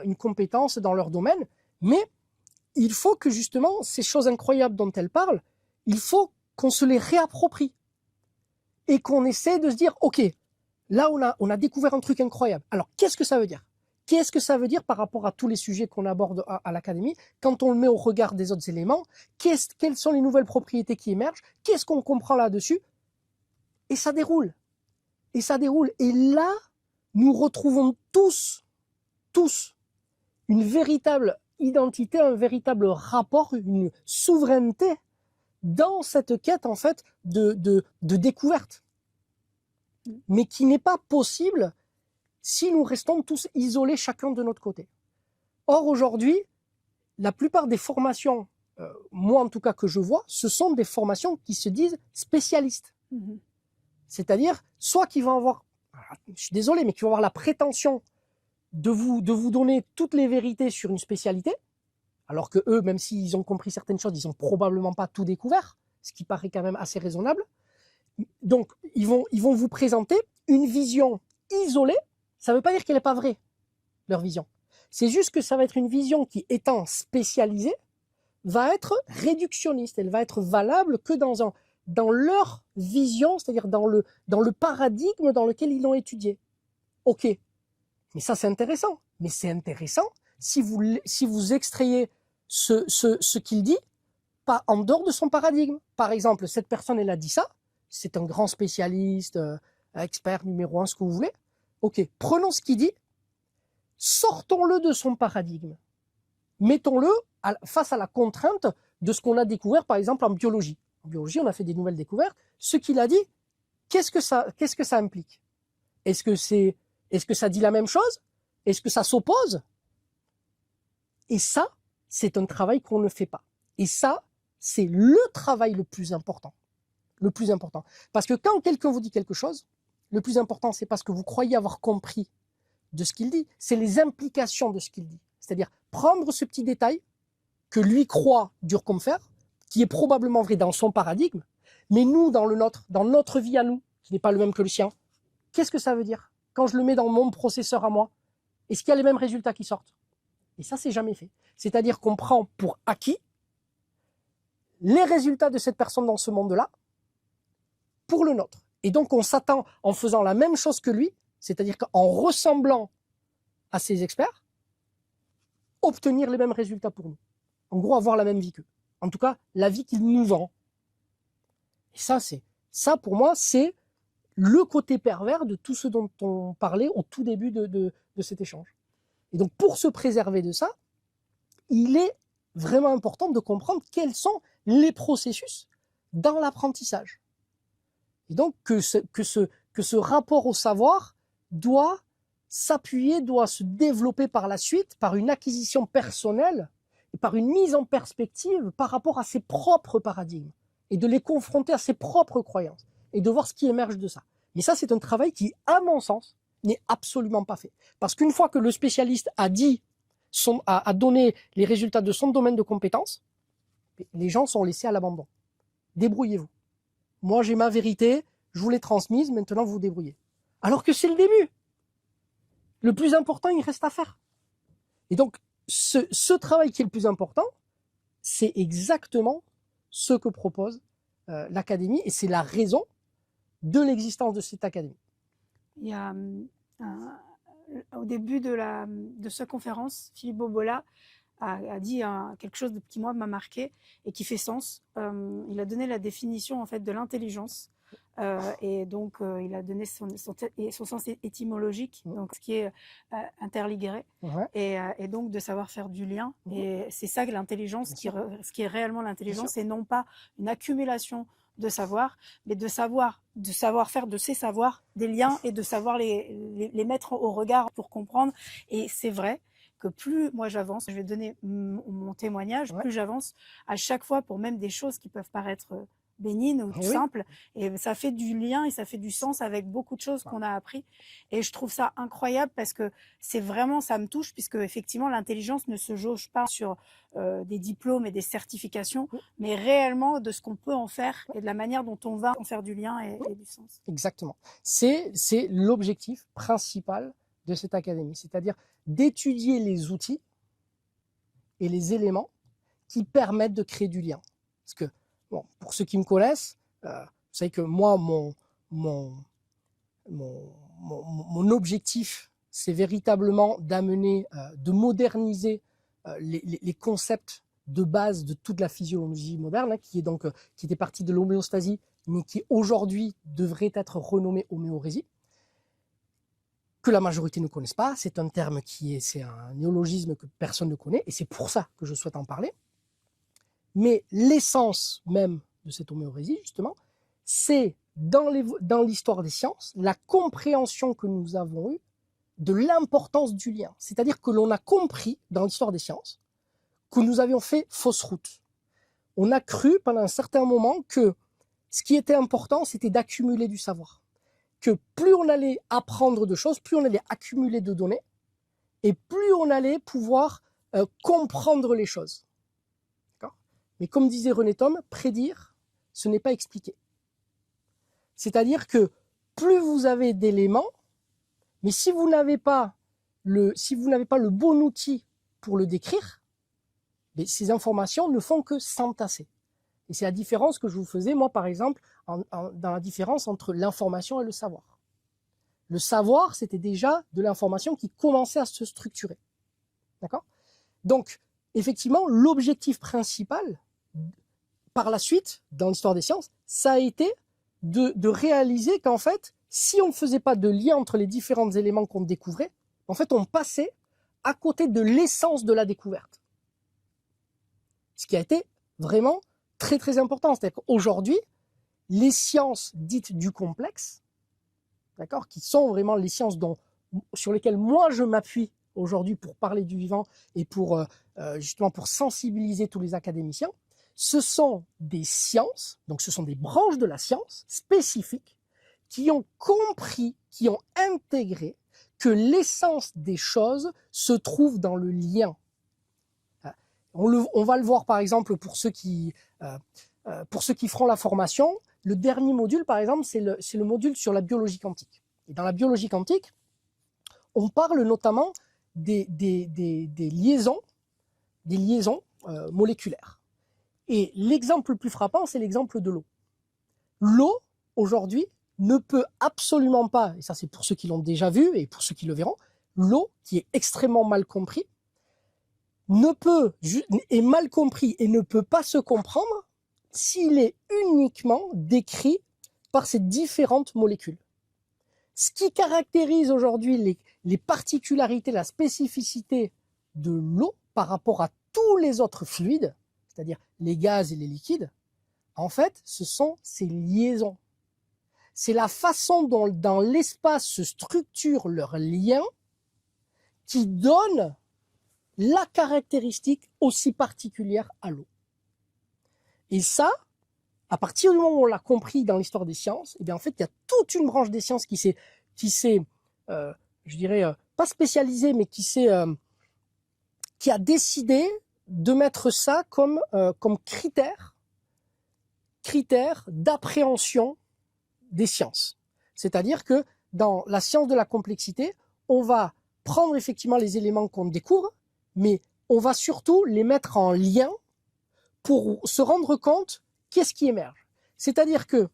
une compétence dans leur domaine. Mais il faut que justement, ces choses incroyables dont elles parlent, il faut qu'on se les réapproprie. Et qu'on essaie de se dire, OK, là on a découvert un truc incroyable. Alors, qu'est-ce que ça veut dire? Qu'est-ce que ça veut dire par rapport à tous les sujets qu'on aborde à l'académie? Quand on le met au regard des autres éléments, quelles sont les nouvelles propriétés qui émergent? Qu'est-ce qu'on comprend là-dessus? Et ça déroule. Et ça déroule. Et là, nous retrouvons tous, une véritable identité, un véritable rapport, une souveraineté dans cette quête, en fait, de découverte. Mais qui n'est pas possible si nous restons tous isolés chacun de notre côté. Or, aujourd'hui, la plupart des formations, moi en tout cas que je vois, ce sont des formations qui se disent spécialistes. Mmh. C'est-à-dire, soit qui vont avoir, je suis désolé, mais qui vont avoir la prétention de vous donner toutes les vérités sur une spécialité, alors que eux, même s'ils ont compris certaines choses, ils n'ont probablement pas tout découvert, ce qui paraît quand même assez raisonnable. Donc, ils vont vous présenter une vision isolée. Ça ne veut pas dire qu'elle n'est pas vraie, leur vision. C'est juste que ça va être une vision qui, étant spécialisée, va être réductionniste. Elle va être valable que dans leur vision, c'est-à-dire dans le paradigme dans lequel ils l'ont étudié. Ok, mais ça c'est intéressant. Mais c'est intéressant si vous extrayez ce qu'il dit, pas en dehors de son paradigme. Par exemple, cette personne, elle a dit ça, c'est un grand spécialiste, expert numéro 1, ce que vous voulez. Ok, prenons ce qu'il dit, sortons-le de son paradigme. Mettons-le face à la contrainte de ce qu'on a découvert, par exemple, en biologie. En biologie, on a fait des nouvelles découvertes. Ce qu'il a dit, qu'est-ce que ça implique? Est-ce que ça dit la même chose? Est-ce que ça s'oppose? Et ça, c'est un travail qu'on ne fait pas. Et ça, c'est le travail le plus important. Le plus important. Parce que quand quelqu'un vous dit quelque chose, le plus important, c'est pas ce que vous croyez avoir compris de ce qu'il dit, c'est les implications de ce qu'il dit. C'est-à-dire prendre ce petit détail que lui croit dur comme fer, qui est probablement vrai dans son paradigme, mais nous, dans notre vie à nous, qui n'est pas le même que le sien, qu'est-ce que ça veut dire? Quand je le mets dans mon processeur à moi, est-ce qu'il y a les mêmes résultats qui sortent? Et ça, c'est jamais fait. C'est-à-dire qu'on prend pour acquis les résultats de cette personne dans ce monde-là pour le nôtre. Et donc, on s'attend, en faisant la même chose que lui, c'est-à-dire qu'en ressemblant à ces experts, obtenir les mêmes résultats pour nous. En gros, avoir la même vie qu'eux. En tout cas, la vie qu'il nous vend. Et ça, pour moi, c'est le côté pervers de tout ce dont on parlait au tout début de cet échange. Et donc, pour se préserver de ça, il est vraiment important de comprendre quels sont les processus dans l'apprentissage. Et donc, que ce rapport au savoir doit s'appuyer, doit se développer par la suite, par une acquisition personnelle et par une mise en perspective par rapport à ses propres paradigmes et de les confronter à ses propres croyances et de voir ce qui émerge de ça. Mais ça, c'est un travail qui, à mon sens, n'est absolument pas fait. Parce qu'une fois que le spécialiste a donné les résultats de son domaine de compétences, les gens sont laissés à l'abandon. Débrouillez-vous. Moi, j'ai ma vérité, je vous l'ai transmise, maintenant vous vous débrouillez. Alors que c'est le début. Le plus important, il reste à faire. Et donc, ce travail qui est le plus important, c'est exactement ce que propose l'académie et c'est la raison de l'existence de cette académie. Il y a au début de sa conférence, Philippe Bobola a dit quelque chose qui, moi, m'a marqué et qui fait sens. Il a donné la définition, en fait, de l'intelligence. Et donc, il a donné son sens étymologique, donc ce qui est interligéré, Ouais, et donc de savoir faire du lien. Et c'est ça que l'intelligence, bien sûr, ce qui est réellement bien sûr. l'intelligence, et non pas une accumulation de savoir, mais de savoir faire de ces savoirs des liens et de savoir les mettre au regard pour comprendre. Et c'est vrai que plus moi j'avance, je vais donner mon témoignage, Ouais. plus j'avance à chaque fois pour même des choses qui peuvent paraître bénignes ou Eh oui, simples, et ça fait du lien et ça fait du sens avec beaucoup de choses qu'on a appris. Et je trouve ça incroyable parce que c'est vraiment, ça me touche, puisque effectivement l'intelligence ne se jauge pas sur des diplômes et des certifications, mais réellement de ce qu'on peut en faire et de la manière dont on va en faire du lien et du sens. exactement. C'est l'objectif principal de cette académie, c'est-à-dire d'étudier les outils et les éléments qui permettent de créer du lien. Parce que, bon, pour ceux qui me connaissent, vous savez que moi, mon objectif, c'est véritablement d'amener, de moderniser les concepts de base de toute la physiologie moderne, hein, qui était partie de l'homéostasie, mais qui aujourd'hui devrait être renommée homéorésie, que la majorité ne connaissent pas. C'est un terme c'est un néologisme que personne ne connaît, et c'est pour ça que je souhaite en parler. Mais l'essence même de cette homéorésie, justement, c'est dans l'histoire des sciences, la compréhension que nous avons eue de l'importance du lien. C'est-à-dire que l'on a compris dans l'histoire des sciences que nous avions fait fausse route. On a cru pendant un certain moment que ce qui était important, c'était d'accumuler du savoir. Que plus on allait apprendre de choses, plus on allait accumuler de données, et plus on allait pouvoir comprendre les choses. Mais comme disait René Thom, prédire, ce n'est pas expliquer. C'est-à-dire que plus vous avez d'éléments, mais si vous n'avez pas le bon outil pour le décrire, ces informations ne font que s'entasser. Et c'est la différence que je vous faisais, moi, par exemple, dans la différence entre l'information et le savoir. Le savoir, c'était déjà de l'information qui commençait à se structurer. D'accord ? Donc, effectivement, l'objectif principal, par la suite, dans l'histoire des sciences, ça a été de réaliser qu'en fait, si on ne faisait pas de lien entre les différents éléments qu'on découvrait, en fait, on passait à côté de l'essence de la découverte. Ce qui a été vraiment très, très important. C'est-à-dire qu'aujourd'hui, les sciences dites du complexe, d'accord, qui sont vraiment les sciences sur lesquelles moi je m'appuie aujourd'hui pour parler du vivant et justement pour sensibiliser tous les académiciens, ce sont des sciences, donc ce sont des branches de la science spécifiques qui ont compris, qui ont intégré que l'essence des choses se trouve dans le lien. On va le voir par exemple pour ceux qui feront la formation. Le dernier module, par exemple, c'est le module sur la biologie quantique. Et dans la biologie quantique, on parle notamment des liaisons moléculaires. Et l'exemple le plus frappant, c'est l'exemple de l'eau. L'eau, aujourd'hui, ne peut absolument pas, et ça c'est pour ceux qui l'ont déjà vu et pour ceux qui le verront, l'eau, qui est extrêmement mal compris, est mal compris et ne peut pas se comprendre s'il est uniquement décrit par ces différentes molécules. Ce qui caractérise aujourd'hui les particularités, la spécificité de l'eau par rapport à tous les autres fluides, c'est-à-dire les gaz et les liquides, en fait, ce sont ces liaisons. C'est la façon dont dans l'espace se structurent leurs liens qui donne la caractéristique aussi particulière à l'eau. Et ça, à partir du moment où on l'a compris dans l'histoire des sciences, eh bien en fait, il y a toute une branche des sciences qui s'est je dirais, pas spécialisée, mais qui a décidé de mettre ça comme critère d'appréhension des sciences. C'est-à-dire que dans la science de la complexité, on va prendre effectivement les éléments qu'on découvre, mais on va surtout les mettre en lien pour se rendre compte qu'est-ce qui émerge. C'est-à-dire que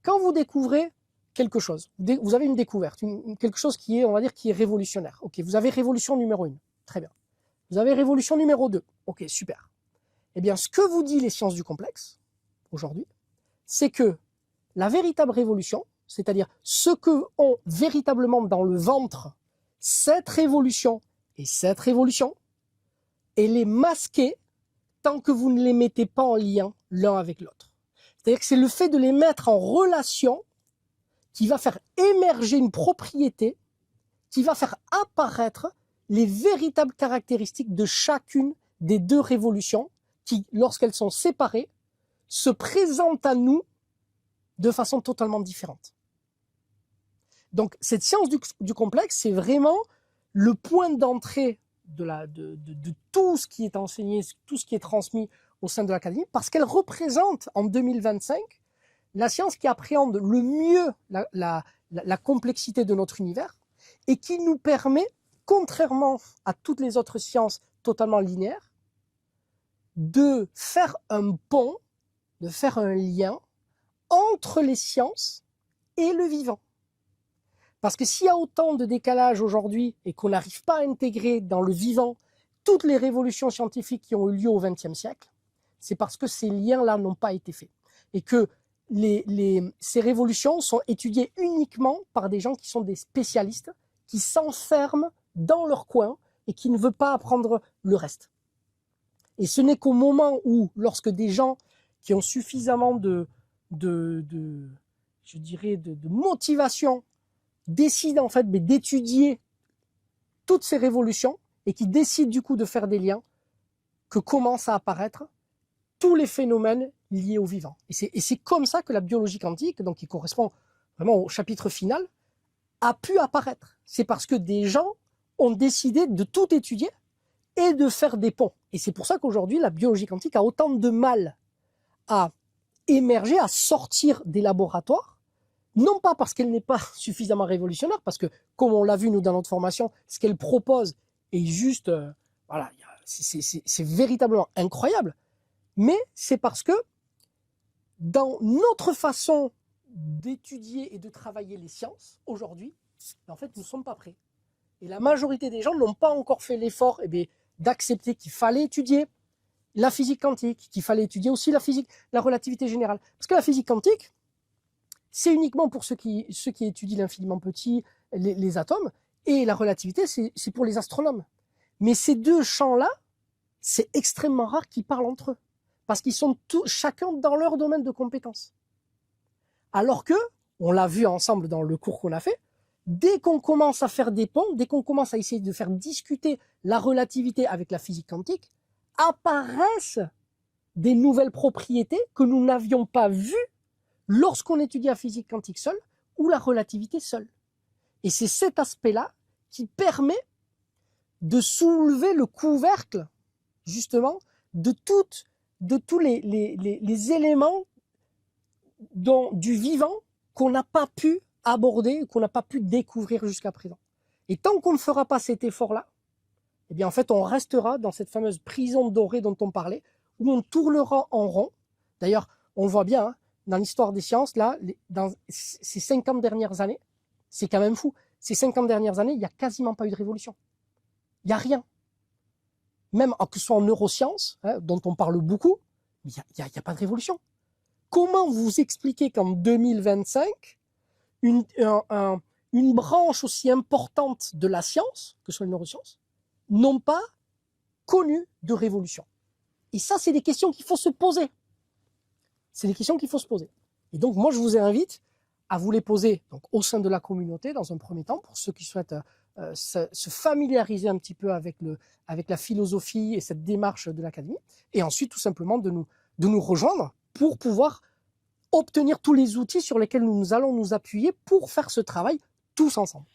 quand vous découvrez quelque chose. Vous avez une découverte, quelque chose qui est, on va dire, qui est révolutionnaire. Ok, vous avez révolution numéro 1. Très bien. Vous avez révolution numéro 2. Ok, super. Eh bien, ce que vous dit les sciences du complexe, aujourd'hui, c'est que la véritable révolution, c'est-à-dire ce que ont véritablement dans le ventre cette révolution et cette révolution, elle est masquée tant que vous ne les mettez pas en lien l'un avec l'autre. C'est-à-dire que c'est le fait de les mettre en relation qui va faire émerger une propriété, qui va faire apparaître les véritables caractéristiques de chacune des deux révolutions qui, lorsqu'elles sont séparées, se présentent à nous de façon totalement différente. Donc cette science du complexe, c'est vraiment le point d'entrée de tout ce qui est enseigné, tout ce qui est transmis au sein de l'académie, parce qu'elle représente en 2025 la science qui appréhende le mieux la complexité de notre univers et qui nous permet, contrairement à toutes les autres sciences totalement linéaires, de faire un pont, de faire un lien entre les sciences et le vivant. Parce que s'il y a autant de décalage aujourd'hui et qu'on n'arrive pas à intégrer dans le vivant toutes les révolutions scientifiques qui ont eu lieu au XXe siècle, c'est parce que ces liens-là n'ont pas été faits. Et que ces révolutions sont étudiées uniquement par des gens qui sont des spécialistes, qui s'enferment dans leur coin et qui ne veulent pas apprendre le reste. Et ce n'est qu'au moment où, lorsque des gens qui ont suffisamment de motivation décident en fait d'étudier toutes ces révolutions et qui décident du coup de faire des liens, que commencent à apparaître tous les phénomènes liés au vivant. Et c'est comme ça que la biologie quantique, donc qui correspond vraiment au chapitre final, a pu apparaître. C'est parce que des gens ont décidé de tout étudier et de faire des ponts. Et c'est pour ça qu'aujourd'hui, la biologie quantique a autant de mal à émerger, à sortir des laboratoires, non pas parce qu'elle n'est pas suffisamment révolutionnaire, parce que, comme on l'a vu nous dans notre formation, ce qu'elle propose est juste, voilà, c'est véritablement incroyable, mais c'est parce que dans notre façon d'étudier et de travailler les sciences, aujourd'hui, en fait, nous ne sommes pas prêts. Et la majorité des gens n'ont pas encore fait l'effort d'accepter qu'il fallait étudier la physique quantique, qu'il fallait étudier aussi la relativité générale. Parce que la physique quantique, c'est uniquement pour ceux qui étudient l'infiniment petit, les atomes, et la relativité, c'est pour les astronomes. Mais ces deux champs-là, c'est extrêmement rare qu'ils parlent entre eux, parce qu'ils sont chacun dans leur domaine de compétences. Alors que, on l'a vu ensemble dans le cours qu'on a fait, dès qu'on commence à faire des ponts, dès qu'on commence à essayer de faire discuter la relativité avec la physique quantique, apparaissent des nouvelles propriétés que nous n'avions pas vues lorsqu'on étudie la physique quantique seule ou la relativité seule. Et c'est cet aspect-là qui permet de soulever le couvercle, justement, de tous les éléments du vivant qu'on n'a pas pu aborder, qu'on n'a pas pu découvrir jusqu'à présent. Et tant qu'on ne fera pas cet effort-là, eh bien en fait on restera dans cette fameuse prison dorée dont on parlait, où on tournera en rond. D'ailleurs, on le voit bien, hein, dans l'histoire des sciences, là, dans ces 50 dernières années, c'est quand même fou. Ces 50 dernières années, il n'y a quasiment pas eu de révolution. Il n'y a rien. Même que ce soit en neurosciences, hein, dont on parle beaucoup, il n'y a pas de révolution. Comment vous expliquez qu'en 2025, une branche aussi importante de la science, que sont les neurosciences, n'ont pas connu de révolution? Et ça, c'est des questions qu'il faut se poser. C'est des questions qu'il faut se poser. Et donc, moi, je vous invite à vous les poser donc, au sein de la communauté, dans un premier temps, pour ceux qui souhaitent se familiariser un petit peu avec la philosophie et cette démarche de l'académie, et ensuite, tout simplement, de nous rejoindre pour pouvoir obtenir tous les outils sur lesquels nous allons nous appuyer pour faire ce travail tous ensemble.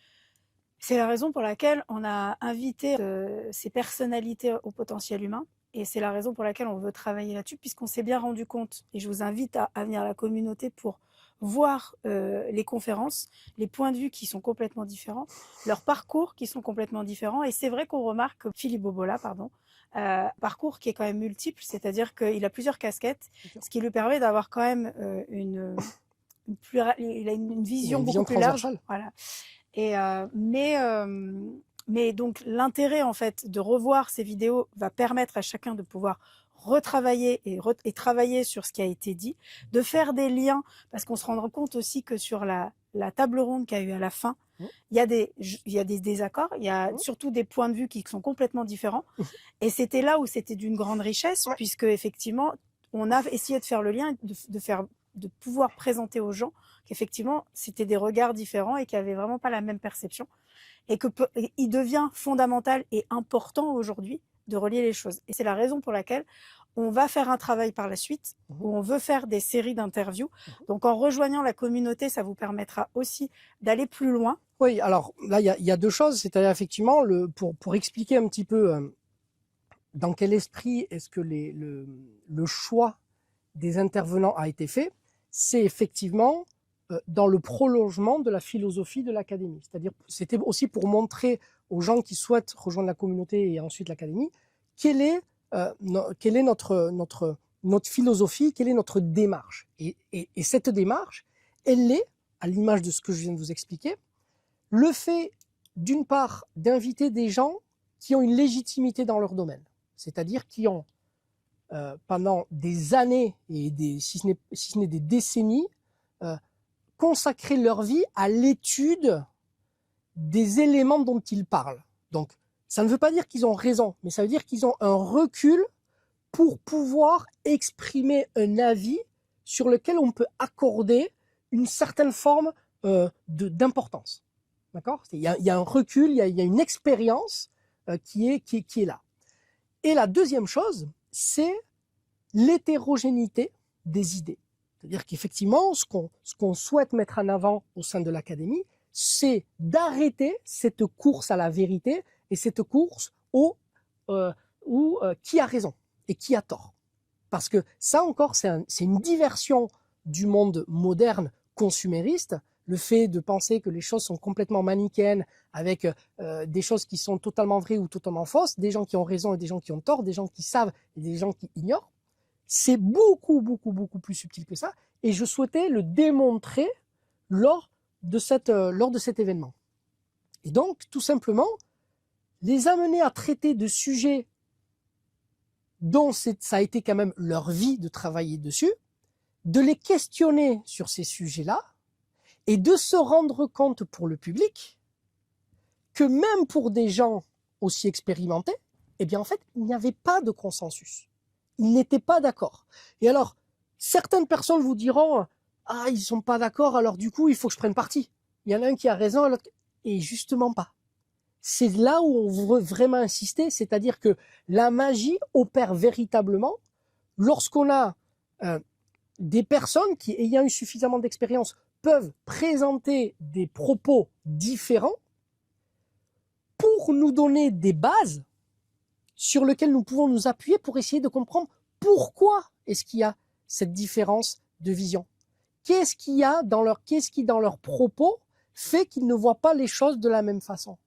C'est la raison pour laquelle on a invité ces personnalités au potentiel humain. Et c'est la raison pour laquelle on veut travailler là-dessus, puisqu'on s'est bien rendu compte, et je vous invite à venir à la communauté pour voir les conférences, les points de vue qui sont complètement différents, leurs parcours qui sont complètement différents. Et c'est vrai qu'on remarque, Philippe Bobola, parcours qui est quand même multiple, c'est-à-dire qu'il a plusieurs casquettes, ce qui lui permet d'avoir quand même il a une vision beaucoup plus large. Voilà. Et mais donc l'intérêt en fait de revoir ces vidéos va permettre à chacun de pouvoir retravailler et travailler sur ce qui a été dit, de faire des liens, parce qu'on se rend compte aussi que sur la table ronde qu'il y a eu à la fin, il y a des désaccords, il y a surtout des points de vue qui sont complètement différents. Et c'était là où c'était d'une grande richesse, puisque effectivement, on a essayé de faire le lien, de pouvoir présenter aux gens qu'effectivement, c'était des regards différents et qu'ils n'avaient vraiment pas la même perception. Et il devient fondamental et important aujourd'hui de relier les choses. Et c'est la raison pour laquelle on va faire un travail par la suite, où on veut faire des séries d'interviews. Donc en rejoignant la communauté, ça vous permettra aussi d'aller plus loin. Oui, alors là, il y a deux choses. C'est-à-dire effectivement, pour expliquer un petit peu dans quel esprit est-ce que le choix des intervenants a été fait, c'est effectivement dans le prolongement de la philosophie de l'académie. C'est-à-dire, c'était aussi pour montrer aux gens qui souhaitent rejoindre la communauté et ensuite l'académie, quelle est notre philosophie, quelle est notre démarche. Et cette démarche, elle est, à l'image de ce que je viens de vous expliquer, le fait, d'une part, d'inviter des gens qui ont une légitimité dans leur domaine, c'est-à-dire qui ont, pendant des années, et si ce n'est des décennies, consacré leur vie à l'étude des éléments dont ils parlent. Donc, ça ne veut pas dire qu'ils ont raison, mais ça veut dire qu'ils ont un recul pour pouvoir exprimer un avis sur lequel on peut accorder une certaine forme d'importance. D'accord ? Il y a un recul, il y a une expérience qui est là. Et la deuxième chose, c'est l'hétérogénéité des idées. C'est-à-dire qu'effectivement, ce qu'on souhaite mettre en avant au sein de l'académie, c'est d'arrêter cette course à la vérité et cette course qui a raison et qui a tort. Parce que ça encore, c'est une diversion du monde moderne consumériste, le fait de penser que les choses sont complètement manichéennes avec des choses qui sont totalement vraies ou totalement fausses, des gens qui ont raison et des gens qui ont tort, des gens qui savent et des gens qui ignorent. C'est beaucoup, beaucoup, beaucoup plus subtil que ça. Et je souhaitais le démontrer lors de cet événement. Et donc, tout simplement, les amener à traiter de sujets dont ça a été quand même leur vie de travailler dessus, de les questionner sur ces sujets-là, et de se rendre compte pour le public que même pour des gens aussi expérimentés, eh bien en fait, il n'y avait pas de consensus. Ils n'étaient pas d'accord. Et alors, certaines personnes vous diront « Ah, ils sont pas d'accord, alors du coup, il faut que je prenne parti. » Il y en a un qui a raison, l'autre... Et justement pas. C'est là où on veut vraiment insister, c'est-à-dire que la magie opère véritablement lorsqu'on a des personnes qui, ayant eu suffisamment d'expérience, peuvent présenter des propos différents pour nous donner des bases sur lesquelles nous pouvons nous appuyer pour essayer de comprendre pourquoi est-ce qu'il y a cette différence de vision. Qu'est-ce qui dans leurs propos fait qu'ils ne voient pas les choses de la même façon.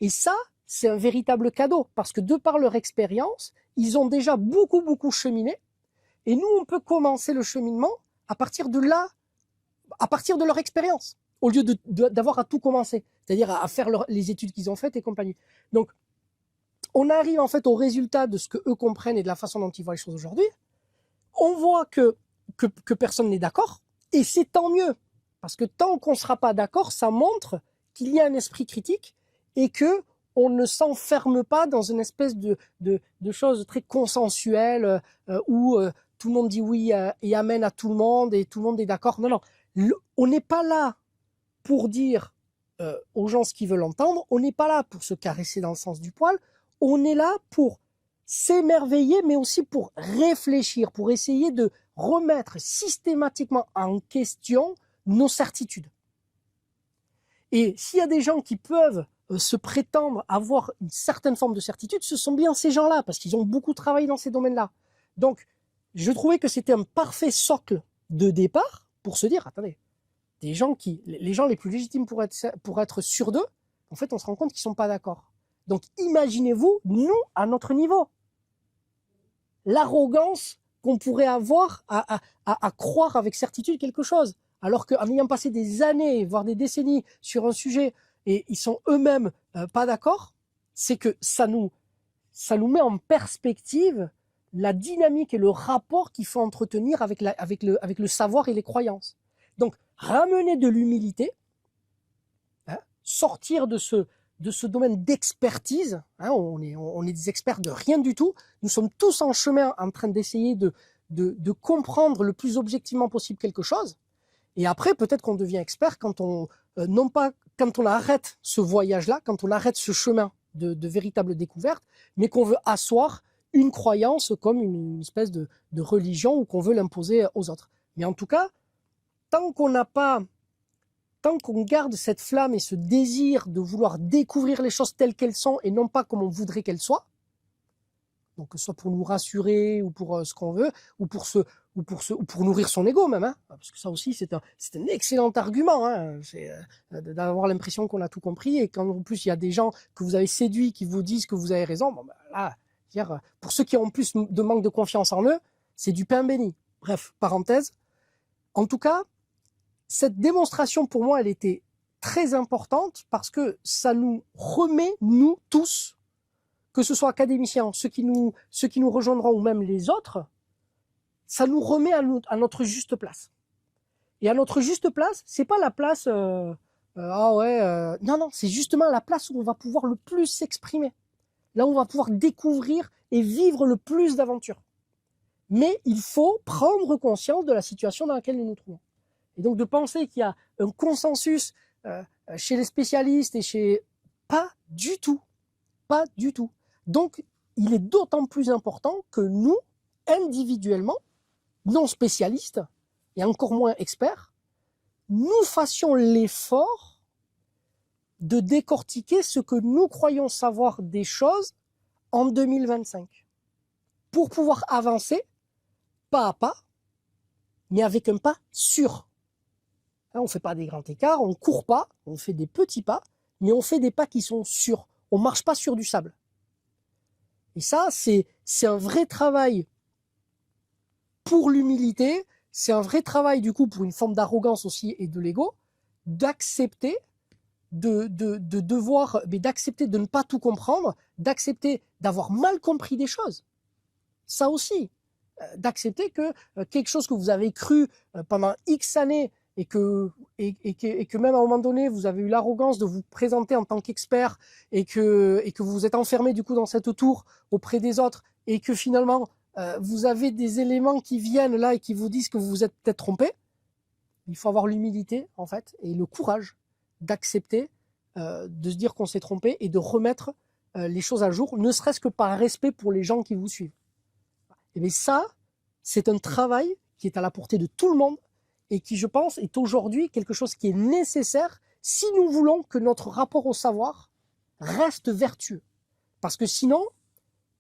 Et ça, c'est un véritable cadeau, parce que de par leur expérience, ils ont déjà beaucoup, beaucoup cheminé, et nous, on peut commencer le cheminement à partir de là, à partir de leur expérience, au lieu d'avoir à tout commencer, c'est-à-dire à faire les études qu'ils ont faites et compagnie. Donc, on arrive en fait au résultat de ce que eux comprennent et de la façon dont ils voient les choses aujourd'hui. On voit que personne n'est d'accord, et c'est tant mieux, parce que tant qu'on ne sera pas d'accord, ça montre qu'il y a un esprit critique et que on ne s'enferme pas dans une espèce de choses très consensuelles où tout le monde dit oui et amen à tout le monde et tout le monde est d'accord. Non, non, on n'est pas là pour dire aux gens ce qu'ils veulent entendre, on n'est pas là pour se caresser dans le sens du poil, on est là pour s'émerveiller, mais aussi pour réfléchir, pour essayer de remettre systématiquement en question nos certitudes. Et s'il y a des gens qui peuvent se prétendre avoir une certaine forme de certitude, ce sont bien ces gens-là, parce qu'ils ont beaucoup travaillé dans ces domaines-là. Donc, je trouvais que c'était un parfait socle de départ pour se dire, attendez, les gens les plus légitimes pour être sûrs d'eux, en fait, on se rend compte qu'ils ne sont pas d'accord. Donc, imaginez-vous, nous, à notre niveau, l'arrogance qu'on pourrait avoir à croire avec certitude quelque chose, alors qu'en ayant passé des années, voire des décennies sur un sujet, et ils sont eux-mêmes pas d'accord, c'est que ça nous met en perspective la dynamique et le rapport qu'il faut entretenir avec le savoir et les croyances. Donc, ramener de l'humilité, hein, sortir de ce domaine d'expertise, hein, on est des experts de rien du tout, nous sommes tous en chemin en train d'essayer de comprendre le plus objectivement possible quelque chose, et après peut-être qu'on devient expert quand non pas quand on arrête ce voyage-là, quand on arrête ce chemin de véritable découverte, mais qu'on veut asseoir une croyance comme une espèce de religion ou qu'on veut l'imposer aux autres. Mais en tout cas, tant qu'on garde cette flamme et ce désir de vouloir découvrir les choses telles qu'elles sont et non pas comme on voudrait qu'elles soient, donc que ce soit pour nous rassurer ou pour ce qu'on veut, ou pour nourrir son ego même, hein, parce que ça aussi c'est un excellent argument, hein, c'est d'avoir l'impression qu'on a tout compris, et quand en plus il y a des gens que vous avez séduits qui vous disent que vous avez raison, bon ben là, pour ceux qui ont plus de manque de confiance en eux, c'est du pain béni. Bref, parenthèse. En tout cas, cette démonstration pour moi elle était très importante parce que ça nous remet, nous tous, que ce soit académiciens, ceux qui nous rejoindront ou même les autres, ça nous remet à notre juste place. Et à notre juste place, c'est pas la place non, c'est justement la place où on va pouvoir le plus s'exprimer. Là où on va pouvoir découvrir et vivre le plus d'aventures. Mais il faut prendre conscience de la situation dans laquelle nous nous trouvons. Et donc de penser qu'il y a un consensus chez les spécialistes et chez... Pas du tout. Pas du tout. Donc il est d'autant plus important que nous, individuellement, non spécialistes et encore moins experts, nous fassions l'effort de décortiquer ce que nous croyons savoir des choses en 2025 pour pouvoir avancer pas à pas, mais avec un pas sûr. On ne fait pas des grands écarts, on ne court pas, on fait des petits pas, mais on fait des pas qui sont sûrs. On ne marche pas sur du sable. Et ça, c'est un vrai travail pour l'humilité, c'est un vrai travail du coup pour une forme d'arrogance aussi et de l'ego, d'accepter d'accepter de ne pas tout comprendre, d'accepter d'avoir mal compris des choses. Ça aussi, d'accepter que quelque chose que vous avez cru pendant X années et que même à un moment donné, vous avez eu l'arrogance de vous présenter en tant qu'expert et que vous vous êtes enfermé du coup dans cette tour auprès des autres et que finalement, vous avez des éléments qui viennent là et qui vous disent que vous vous êtes peut-être trompé. Il faut avoir l'humilité, en fait, et le courage d'accepter, de se dire qu'on s'est trompé et de remettre les choses à jour, ne serait-ce que par respect pour les gens qui vous suivent. Et bien ça, c'est un travail qui est à la portée de tout le monde et qui, je pense, est aujourd'hui quelque chose qui est nécessaire si nous voulons que notre rapport au savoir reste vertueux. Parce que sinon,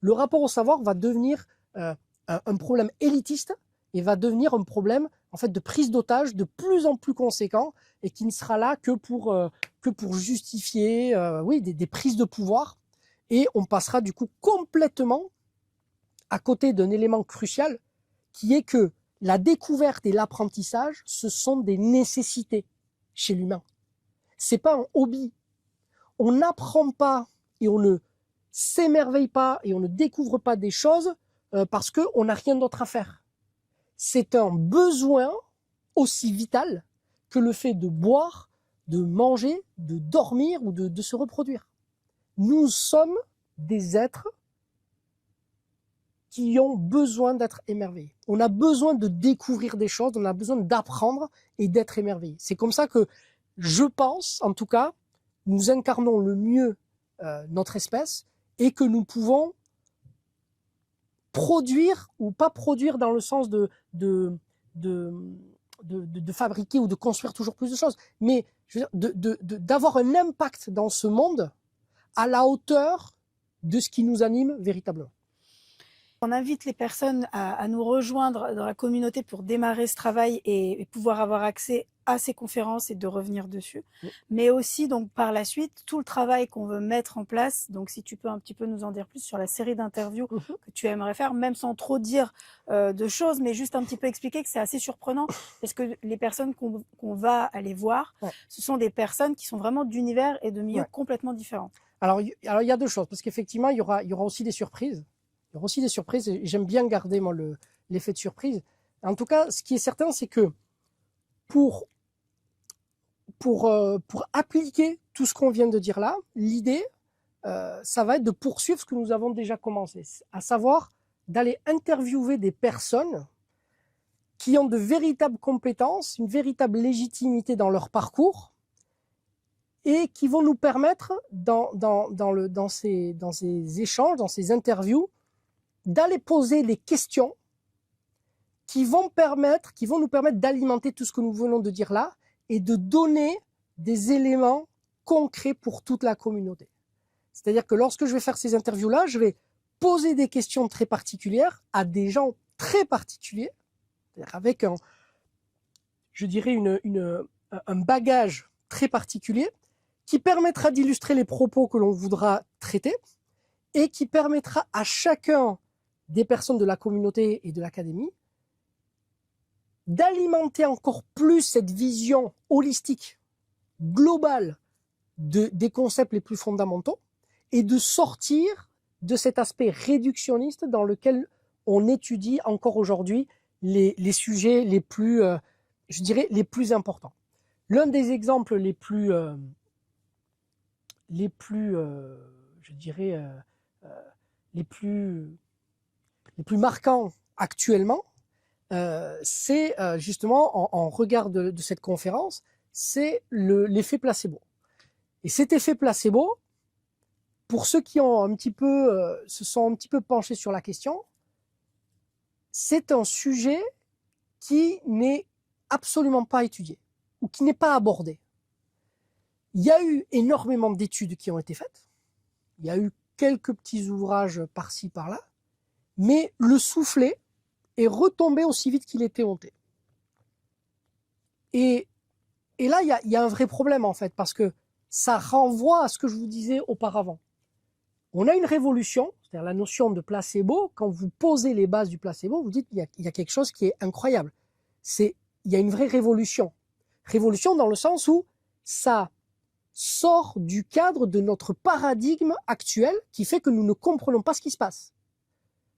le rapport au savoir va devenir un problème élitiste et va devenir un problème en fait de prise d'otage de plus en plus conséquent et qui ne sera là que pour justifier des prises de pouvoir, et on passera du coup complètement à côté d'un élément crucial qui est que la découverte et l'apprentissage, ce sont des nécessités chez l'humain. C'est pas un hobby. On n'apprend pas et on ne s'émerveille pas et on ne découvre pas des choses parce qu'on n'a rien d'autre à faire. C'est un besoin aussi vital que le fait de boire, de manger, de dormir ou de se reproduire. Nous sommes des êtres qui ont besoin d'être émerveillés. On a besoin de découvrir des choses, on a besoin d'apprendre et d'être émerveillés. C'est comme ça que je pense, en tout cas, nous incarnons le mieux notre espèce et que nous pouvons produire, ou pas produire dans le sens de fabriquer ou de construire toujours plus de choses, mais je veux dire, d'avoir un impact dans ce monde à la hauteur de ce qui nous anime véritablement. on invite les personnes à nous rejoindre dans la communauté pour démarrer ce travail et pouvoir avoir accès à ces conférences et de revenir dessus. Mais aussi, donc, par la suite, tout le travail qu'on veut mettre en place. Donc, si tu peux un petit peu nous en dire plus sur la série d'interviews que tu aimerais faire, même sans trop dire de choses, mais juste un petit peu expliquer que c'est assez surprenant parce que les personnes qu'on va aller voir, ce sont des personnes qui sont vraiment d'univers et de milieux complètement différents. Alors, il y a deux choses, parce qu'effectivement, il y aura aussi des surprises. Il y aura aussi des surprises, et j'aime bien garder, moi, l'effet de surprise. En tout cas, ce qui est certain, c'est que pour appliquer tout ce qu'on vient de dire là, l'idée, ça va être de poursuivre ce que nous avons déjà commencé, à savoir d'aller interviewer des personnes qui ont de véritables compétences, une véritable légitimité dans leur parcours, et qui vont nous permettre, dans ces échanges, dans ces interviews, d'aller poser des questions qui vont nous permettre d'alimenter tout ce que nous venons de dire là et de donner des éléments concrets pour toute la communauté. C'est-à-dire que lorsque je vais faire ces interviews-là, je vais poser des questions très particulières à des gens très particuliers, avec un bagage très particulier, qui permettra d'illustrer les propos que l'on voudra traiter et qui permettra à chacun des personnes de la communauté et de l'académie d'alimenter encore plus cette vision holistique, globale des concepts les plus fondamentaux et de sortir de cet aspect réductionniste dans lequel on étudie encore aujourd'hui les sujets les plus, les plus importants. L'un des exemples les plus marquants actuellement, c'est justement en regard de cette conférence, c'est l'effet placebo. Et cet effet placebo, pour ceux qui ont se sont un petit peu penchés sur la question, c'est un sujet qui n'est absolument pas étudié ou qui n'est pas abordé. Il y a eu énormément d'études qui ont été faites. Il y a eu quelques petits ouvrages par-ci, par-là. Mais le soufflet est retombé aussi vite qu'il était monté. Et là, il y a un vrai problème, en fait, parce que ça renvoie à ce que je vous disais auparavant. On a une révolution, c'est-à-dire la notion de placebo. Quand vous posez les bases du placebo, vous dites qu'il y a quelque chose qui est incroyable. Il y a une vraie révolution. Révolution dans le sens où ça sort du cadre de notre paradigme actuel qui fait que nous ne comprenons pas ce qui se passe.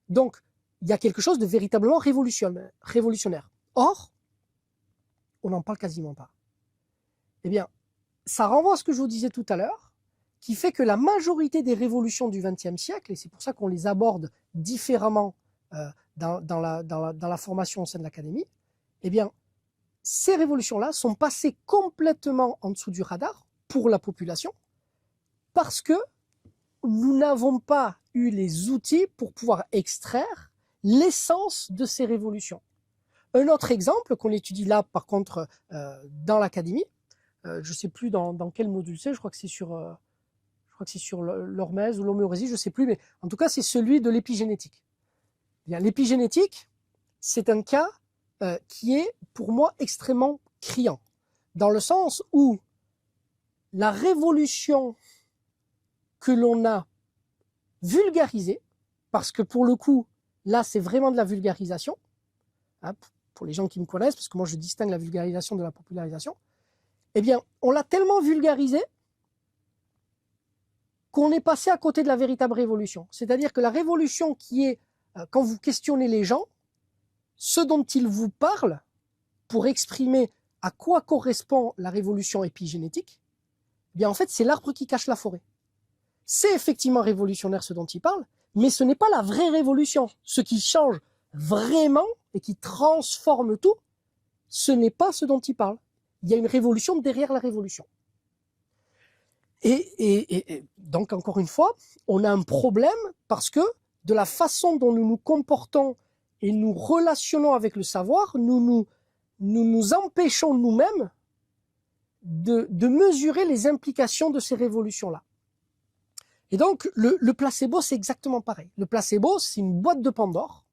Donc, il y a quelque chose de véritablement révolutionnaire. Or, on n'en parle quasiment pas. Eh bien, ça renvoie à ce que je vous disais tout à l'heure, qui fait que la majorité des révolutions du XXe siècle, et c'est pour ça qu'on les aborde différemment dans la formation au sein de l'académie, eh bien, ces révolutions-là sont passées complètement en dessous du radar pour la population, parce que nous n'avons pas eu les outils pour pouvoir extraire l'essence de ces révolutions. Un autre exemple qu'on étudie là, par contre, dans l'académie, je ne sais plus dans quel module c'est, je crois que c'est sur l'hormèse ou l'homéorésie, je ne sais plus, mais en tout cas, c'est celui de l'épigénétique. L'épigénétique, c'est un cas qui est, pour moi, extrêmement criant, dans le sens où la révolution que l'on a vulgarisée, parce que pour le coup, là, c'est vraiment de la vulgarisation, hein, pour les gens qui me connaissent, parce que moi, je distingue la vulgarisation de la popularisation, eh bien, on l'a tellement vulgarisé qu'on est passé à côté de la véritable révolution. C'est-à-dire que la révolution qui est, quand vous questionnez les gens, ce dont ils vous parlent pour exprimer à quoi correspond la révolution épigénétique, eh bien en fait, c'est l'arbre qui cache la forêt. C'est effectivement révolutionnaire ce dont ils parlent, mais ce n'est pas la vraie révolution. Ce qui change vraiment et qui transforme tout, ce n'est pas ce dont ils parlent. Il y a une révolution derrière la révolution. Et donc, encore une fois, on a un problème parce que de la façon dont nous nous comportons et nous relationnons avec le savoir, nous nous empêchons nous-mêmes de mesurer les implications de ces révolutions-là. Et donc, le placebo, c'est exactement pareil. Le placebo, c'est une boîte de Pandore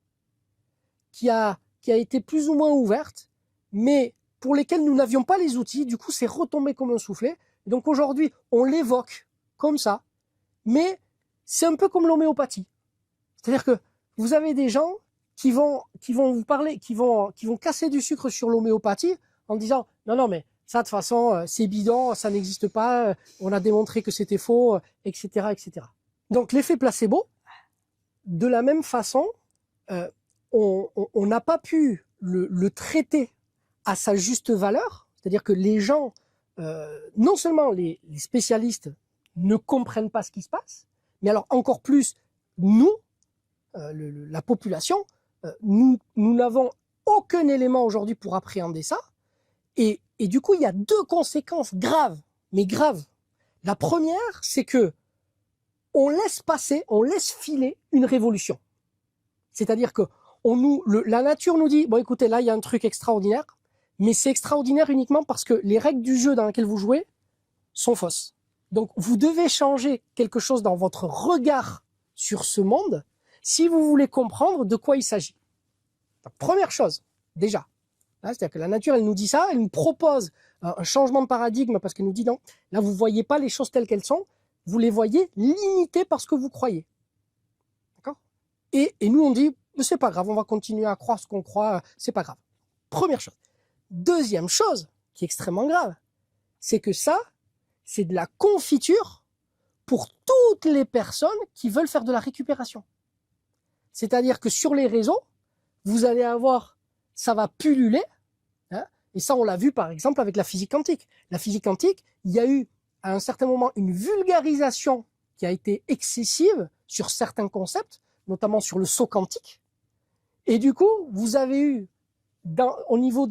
qui a été plus ou moins ouverte, mais pour lesquelles nous n'avions pas les outils. Du coup, c'est retombé comme un soufflet. Et donc aujourd'hui, on l'évoque comme ça, mais c'est un peu comme l'homéopathie. C'est-à-dire que vous avez des gens qui vont vous parler, qui vont casser du sucre sur l'homéopathie en disant non, non, mais ça, de toute façon, c'est bidon, ça n'existe pas, on a démontré que c'était faux, etc., etc. Donc, l'effet placebo, de la même façon, on n'a pas pu le traiter à sa juste valeur, c'est-à-dire que les gens, non seulement les spécialistes ne comprennent pas ce qui se passe, mais alors encore plus, nous, la population, nous n'avons aucun élément aujourd'hui pour appréhender ça. Et du coup, il y a deux conséquences graves, mais graves. La première, c'est que on laisse passer, on laisse filer une révolution. C'est-à-dire que la nature nous dit, bon écoutez, là il y a un truc extraordinaire, mais c'est extraordinaire uniquement parce que les règles du jeu dans lesquelles vous jouez sont fausses. Donc vous devez changer quelque chose dans votre regard sur ce monde si vous voulez comprendre de quoi il s'agit. La première chose, déjà, c'est-à-dire que la nature, elle nous dit ça, elle nous propose un changement de paradigme parce qu'elle nous dit non, là vous voyez pas les choses telles qu'elles sont, vous les voyez limitées par ce que vous croyez. D'accord ? Et nous on dit, c'est pas grave, on va continuer à croire ce qu'on croit, c'est pas grave. Première chose. Deuxième chose, qui est extrêmement grave, c'est que ça, c'est de la confiture pour toutes les personnes qui veulent faire de la récupération. C'est-à-dire que sur les réseaux, vous allez avoir, ça va pulluler, hein, et ça on l'a vu par exemple avec la physique quantique. La physique quantique, il y a eu à un certain moment une vulgarisation qui a été excessive sur certains concepts, notamment sur le saut quantique. Et du coup, vous avez eu, au niveau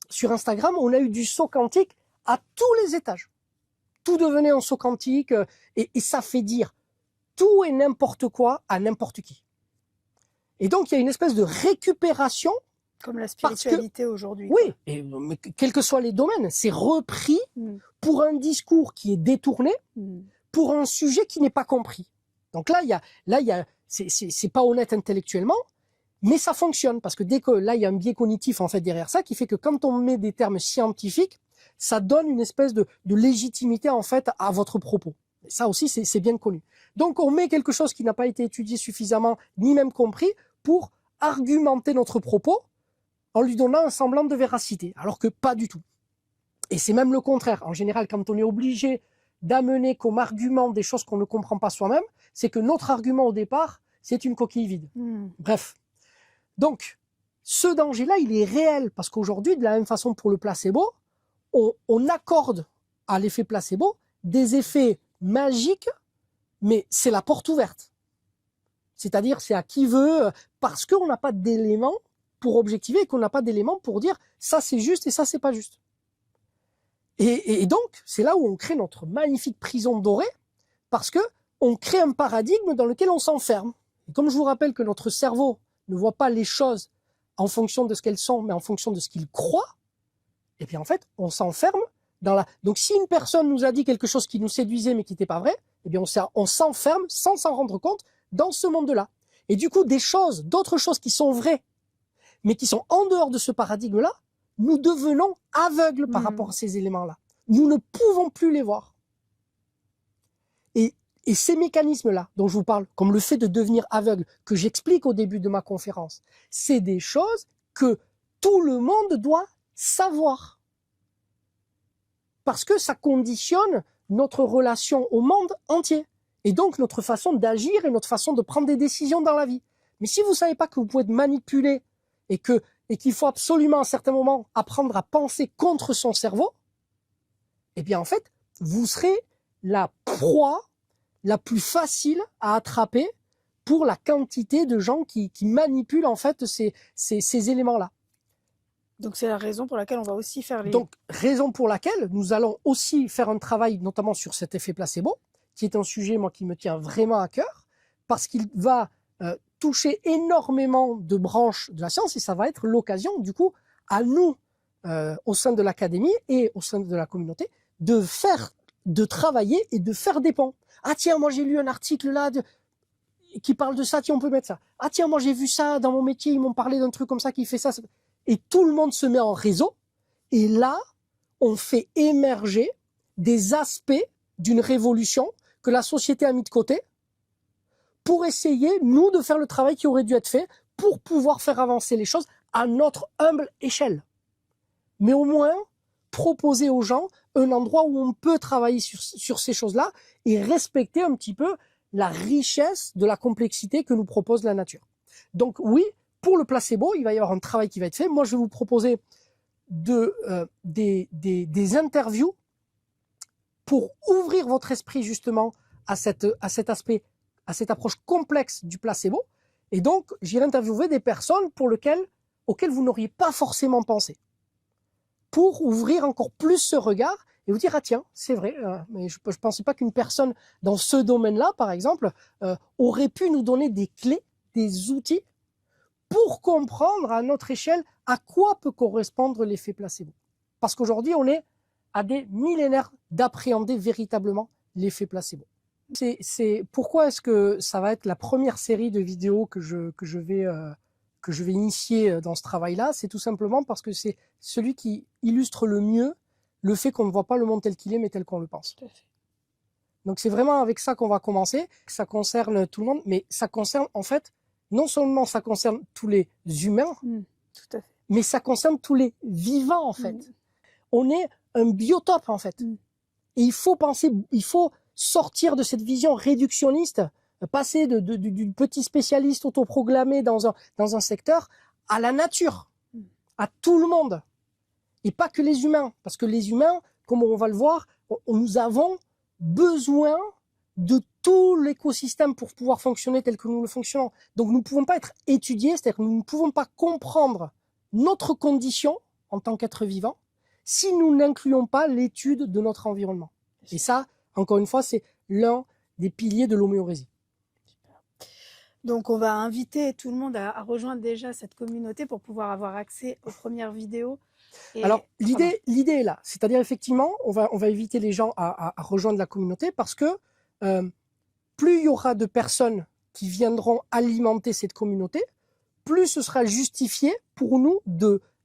sur Instagram, on a eu du saut quantique à tous les étages. Tout devenait un saut quantique, et ça fait dire tout et n'importe quoi à n'importe qui. Et donc, il y a une espèce de récupération. Comme la spiritualité aujourd'hui. Oui, mais quels que soient les domaines, c'est repris pour un discours qui est détourné, pour un sujet qui n'est pas compris. Donc là, c'est pas honnête intellectuellement, mais ça fonctionne parce que dès que là, il y a un biais cognitif en fait derrière ça qui fait que quand on met des termes scientifiques, ça donne une espèce de légitimité en fait à votre propos. Ça aussi, c'est bien connu. Donc, on met quelque chose qui n'a pas été étudié suffisamment, ni même compris, pour argumenter notre propos en lui donnant un semblant de véracité, alors que pas du tout. Et c'est même le contraire. En général, quand on est obligé d'amener comme argument des choses qu'on ne comprend pas soi-même, c'est que notre argument au départ, c'est une coquille vide. Bref. Donc, ce danger-là, il est réel, parce qu'aujourd'hui, de la même façon pour le placebo, on accorde à l'effet placebo des effets magiques, mais c'est la porte ouverte. C'est-à-dire, c'est à qui veut, parce qu'on n'a pas d'éléments pour objectiver et qu'on n'a pas d'éléments pour dire ça c'est juste et ça c'est pas juste. Et donc, c'est là où on crée notre magnifique prison dorée, parce que on crée un paradigme dans lequel on s'enferme. Et comme je vous rappelle que notre cerveau ne voit pas les choses en fonction de ce qu'elles sont, mais en fonction de ce qu'il croit, et bien en fait, on s'enferme dans la... Donc si une personne nous a dit quelque chose qui nous séduisait mais qui n'était pas vrai, eh bien on s'enferme sans s'en rendre compte dans ce monde-là. Et du coup, d'autres choses qui sont vraies, mais qui sont en dehors de ce paradigme-là, nous devenons aveugles par rapport à ces éléments-là. Nous ne pouvons plus les voir. Et ces mécanismes-là dont je vous parle, comme le fait de devenir aveugle, que j'explique au début de ma conférence, c'est des choses que tout le monde doit savoir. Parce que ça conditionne notre relation au monde entier. Et donc notre façon d'agir et notre façon de prendre des décisions dans la vie. Mais si vous ne savez pas que vous pouvez être manipulé et qu'il faut absolument à un certain moment apprendre à penser contre son cerveau, eh bien en fait, vous serez la proie la plus facile à attraper pour la quantité de gens qui manipulent en fait ces éléments-là. Donc c'est la raison pour laquelle on va aussi faire les... Donc raison pour laquelle nous allons aussi faire un travail notamment sur cet effet placebo, qui est un sujet moi qui me tient vraiment à cœur, parce qu'il va toucher énormément de branches de la science et ça va être l'occasion du coup à nous au sein de l'académie et au sein de la communauté de faire de travailler et de faire des ponts. Ah tiens, moi j'ai lu un article là qui parle de ça, tiens on peut mettre ça. Ah tiens, moi j'ai vu ça dans mon métier, ils m'ont parlé d'un truc comme ça qui fait ça. Et tout le monde se met en réseau. Et là, on fait émerger des aspects d'une révolution que la société a mis de côté pour essayer, nous, de faire le travail qui aurait dû être fait pour pouvoir faire avancer les choses à notre humble échelle. Mais au moins, proposer aux gens un endroit où on peut travailler sur ces choses-là et respecter un petit peu la richesse de la complexité que nous propose la nature. Donc oui, pour le placebo, il va y avoir un travail qui va être fait. Moi, je vais vous proposer des interviews pour ouvrir votre esprit justement à cet aspect, à cette approche complexe du placebo. Et donc, j'irai interviewer des personnes auxquelles vous n'auriez pas forcément pensé, pour ouvrir encore plus ce regard et vous dire, ah tiens, c'est vrai, mais je ne pensais pas qu'une personne dans ce domaine-là, par exemple, aurait pu nous donner des clés, des outils pour comprendre à notre échelle à quoi peut correspondre l'effet placebo. Parce qu'aujourd'hui, on est à des millénaires d'appréhender véritablement l'effet placebo. Pourquoi est-ce que ça va être la première série de vidéos que je vais initier dans ce travail-là? C'est tout simplement parce que c'est celui qui illustre le mieux le fait qu'on ne voit pas le monde tel qu'il est, mais tel qu'on le pense. Tout à fait. Donc c'est vraiment avec ça qu'on va commencer. Ça concerne tout le monde, mais ça concerne en fait, non seulement ça concerne tous les humains, tout à fait. mais ça concerne tous les vivants en fait. On est un biotope en fait. Et il faut sortir de cette vision réductionniste, passer du petit spécialiste autoproclamé dans un secteur à la nature, à tout le monde. Et pas que les humains. Parce que les humains, comme on va le voir, nous avons besoin de tout l'écosystème pour pouvoir fonctionner tel que nous le fonctionnons. Donc nous ne pouvons pas être étudiés, c'est-à-dire que nous ne pouvons pas comprendre notre condition en tant qu'être vivant si nous n'incluons pas l'étude de notre environnement. Et ça, encore une fois, c'est l'un des piliers de l'homéorésie. Donc on va inviter tout le monde à rejoindre déjà cette communauté pour pouvoir avoir accès aux premières vidéos. Alors l'idée est là, c'est-à-dire effectivement, on va inviter les gens à rejoindre la communauté parce que plus il y aura de personnes qui viendront alimenter cette communauté, plus ce sera justifié pour nous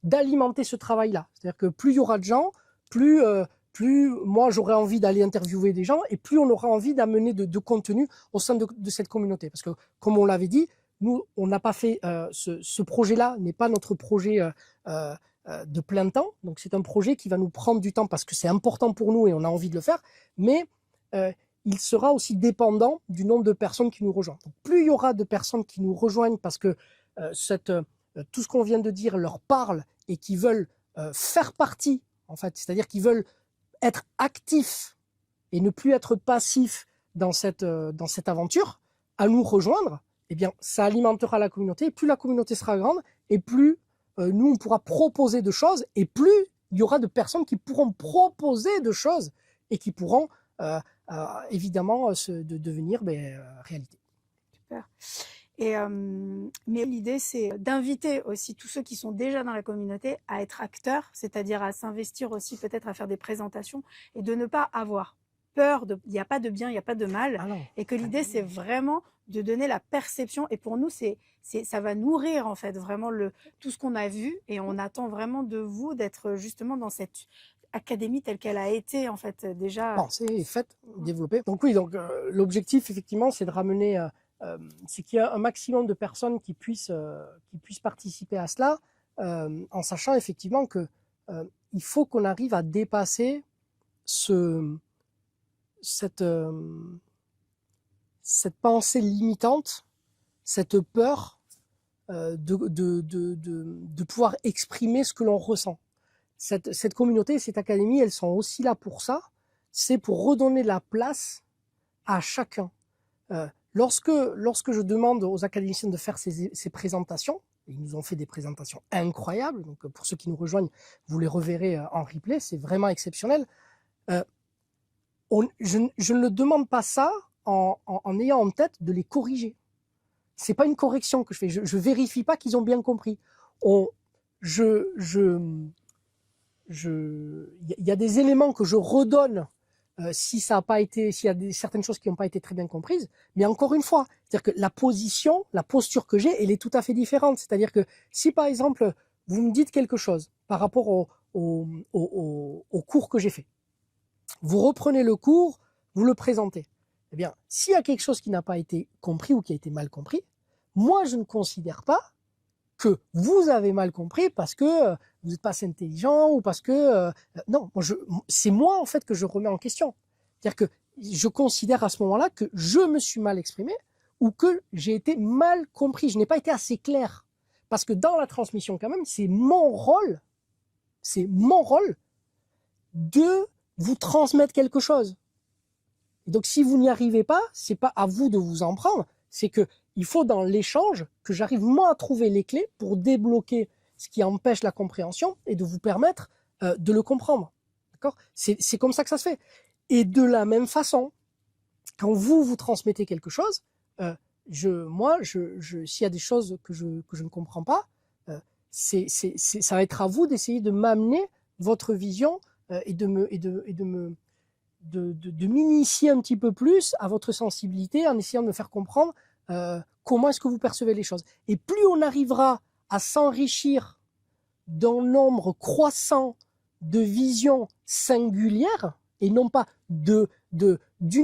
d'alimenter ce travail-là. C'est-à-dire que plus il y aura de gens, plus moi j'aurai envie d'aller interviewer des gens et plus on aura envie d'amener de contenu au sein de cette communauté. Parce que comme on l'avait dit, nous on n'a pas fait ce projet-là n'est pas notre projet de plein temps. Donc c'est un projet qui va nous prendre du temps parce que c'est important pour nous et on a envie de le faire. Mais il sera aussi dépendant du nombre de personnes qui nous rejoignent. Donc, plus il y aura de personnes qui nous rejoignent parce que tout ce qu'on vient de dire leur parle et qui veulent faire partie, en fait, c'est-à-dire qu'ils veulent être actifs et ne plus être passifs dans cette aventure, à nous rejoindre, eh bien, ça alimentera la communauté. Et plus la communauté sera grande, et plus nous, on pourra proposer de choses, et plus il y aura de personnes qui pourront proposer de choses et qui pourront évidemment devenir réalité. Super. Mais l'idée, c'est d'inviter aussi tous ceux qui sont déjà dans la communauté à être acteurs, c'est-à-dire à s'investir aussi peut-être à faire des présentations et de ne pas avoir peur. Il n'y a pas de bien, il n'y a pas de mal. Et que l'idée, c'est vraiment de donner la perception. Et pour nous, ça va nourrir en fait vraiment tout ce qu'on a vu. Et on attend vraiment de vous d'être justement dans cette académie telle qu'elle a été en fait déjà pensée, faite, développée. Donc oui, l'objectif effectivement, c'est de ramener, c'est qu'il y a un maximum de personnes qui puissent participer à cela, en sachant effectivement que il faut qu'on arrive à dépasser cette pensée limitante, cette peur de pouvoir exprimer ce que l'on ressent. Cette communauté, cette académie, elles sont aussi là pour ça. C'est pour redonner la place à chacun. Lorsque je demande aux académiciens de faire ces présentations, ils nous ont fait des présentations incroyables, donc pour ceux qui nous rejoignent, vous les reverrez en replay, c'est vraiment exceptionnel. Je ne le demande pas ça en ayant en tête de les corriger. C'est pas une correction que je fais, je vérifie pas qu'ils ont bien compris. Il y a des éléments que je redonne si ça a pas été, s'il y a certaines choses qui n'ont pas été très bien comprises. Mais encore une fois, c'est-à-dire que la posture que j'ai, elle est tout à fait différente. C'est-à-dire que si par exemple vous me dites quelque chose par rapport au cours que j'ai fait, vous reprenez le cours, vous le présentez. Eh bien, s'il y a quelque chose qui n'a pas été compris ou qui a été mal compris, moi je ne considère pas que vous avez mal compris parce que vous n'êtes pas assez intelligent ou parce que non, c'est moi en fait que je remets en question. C'est-à-dire que je considère à ce moment-là que je me suis mal exprimé ou que j'ai été mal compris. Je n'ai pas été assez clair parce que dans la transmission quand même, c'est mon rôle de vous transmettre quelque chose. Et donc si vous n'y arrivez pas, c'est pas à vous de vous en prendre, c'est que il faut dans l'échange que j'arrive moi à trouver les clés pour débloquer ce qui empêche la compréhension et de vous permettre de le comprendre. D'accord ? C'est comme ça que ça se fait. Et de la même façon, quand vous transmettez quelque chose, s'il y a des choses que je ne comprends pas, ça va être à vous d'essayer de m'amener votre vision et de m'initier un petit peu plus à votre sensibilité en essayant de me faire comprendre comment est-ce que vous percevez les choses. Et plus on arrivera à s'enrichir d'un nombre croissant de visions singulières et non pas d'une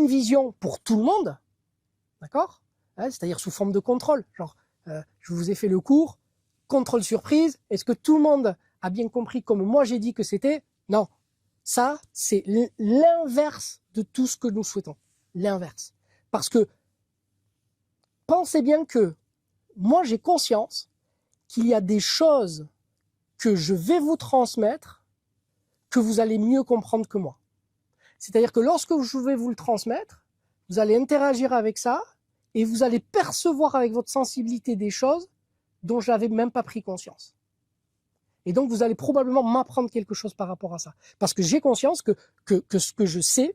vision pour tout le monde, d'accord, c'est-à-dire sous forme de contrôle. Genre, je vous ai fait le cours, contrôle surprise, est-ce que tout le monde a bien compris comme moi j'ai dit que c'était? Non. Ça, c'est l'inverse de tout ce que nous souhaitons. L'inverse. Parce que pensez bien que moi, j'ai conscience qu'il y a des choses que je vais vous transmettre que vous allez mieux comprendre que moi. C'est-à-dire que lorsque je vais vous le transmettre, vous allez interagir avec ça et vous allez percevoir avec votre sensibilité des choses dont je n'avais même pas pris conscience. Et donc, vous allez probablement m'apprendre quelque chose par rapport à ça. Parce que j'ai conscience que ce que je sais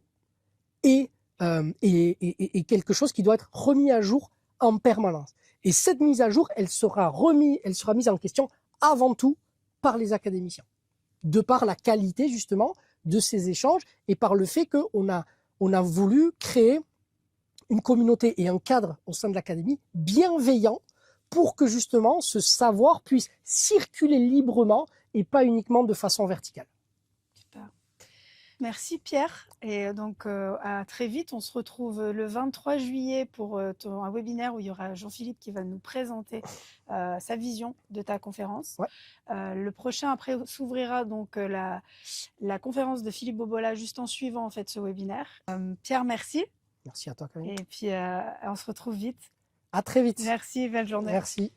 est quelque chose qui doit être remis à jour en permanence. Et cette mise à jour, elle sera mise en question avant tout par les académiciens. De par la qualité, justement, de ces échanges et par le fait qu'on a voulu créer une communauté et un cadre au sein de l'académie bienveillant pour que, justement, ce savoir puisse circuler librement et pas uniquement de façon verticale. Super. Merci Pierre. Et donc à très vite. On se retrouve le 23 juillet pour un webinaire où il y aura Jean-Philippe qui va nous présenter sa vision de ta conférence. Ouais. Le prochain après s'ouvrira donc la conférence de Philippe Bobola juste en suivant en fait ce webinaire. Pierre, merci. Merci à toi, Camille. Et puis on se retrouve vite. À très vite. Merci, belle journée. Merci.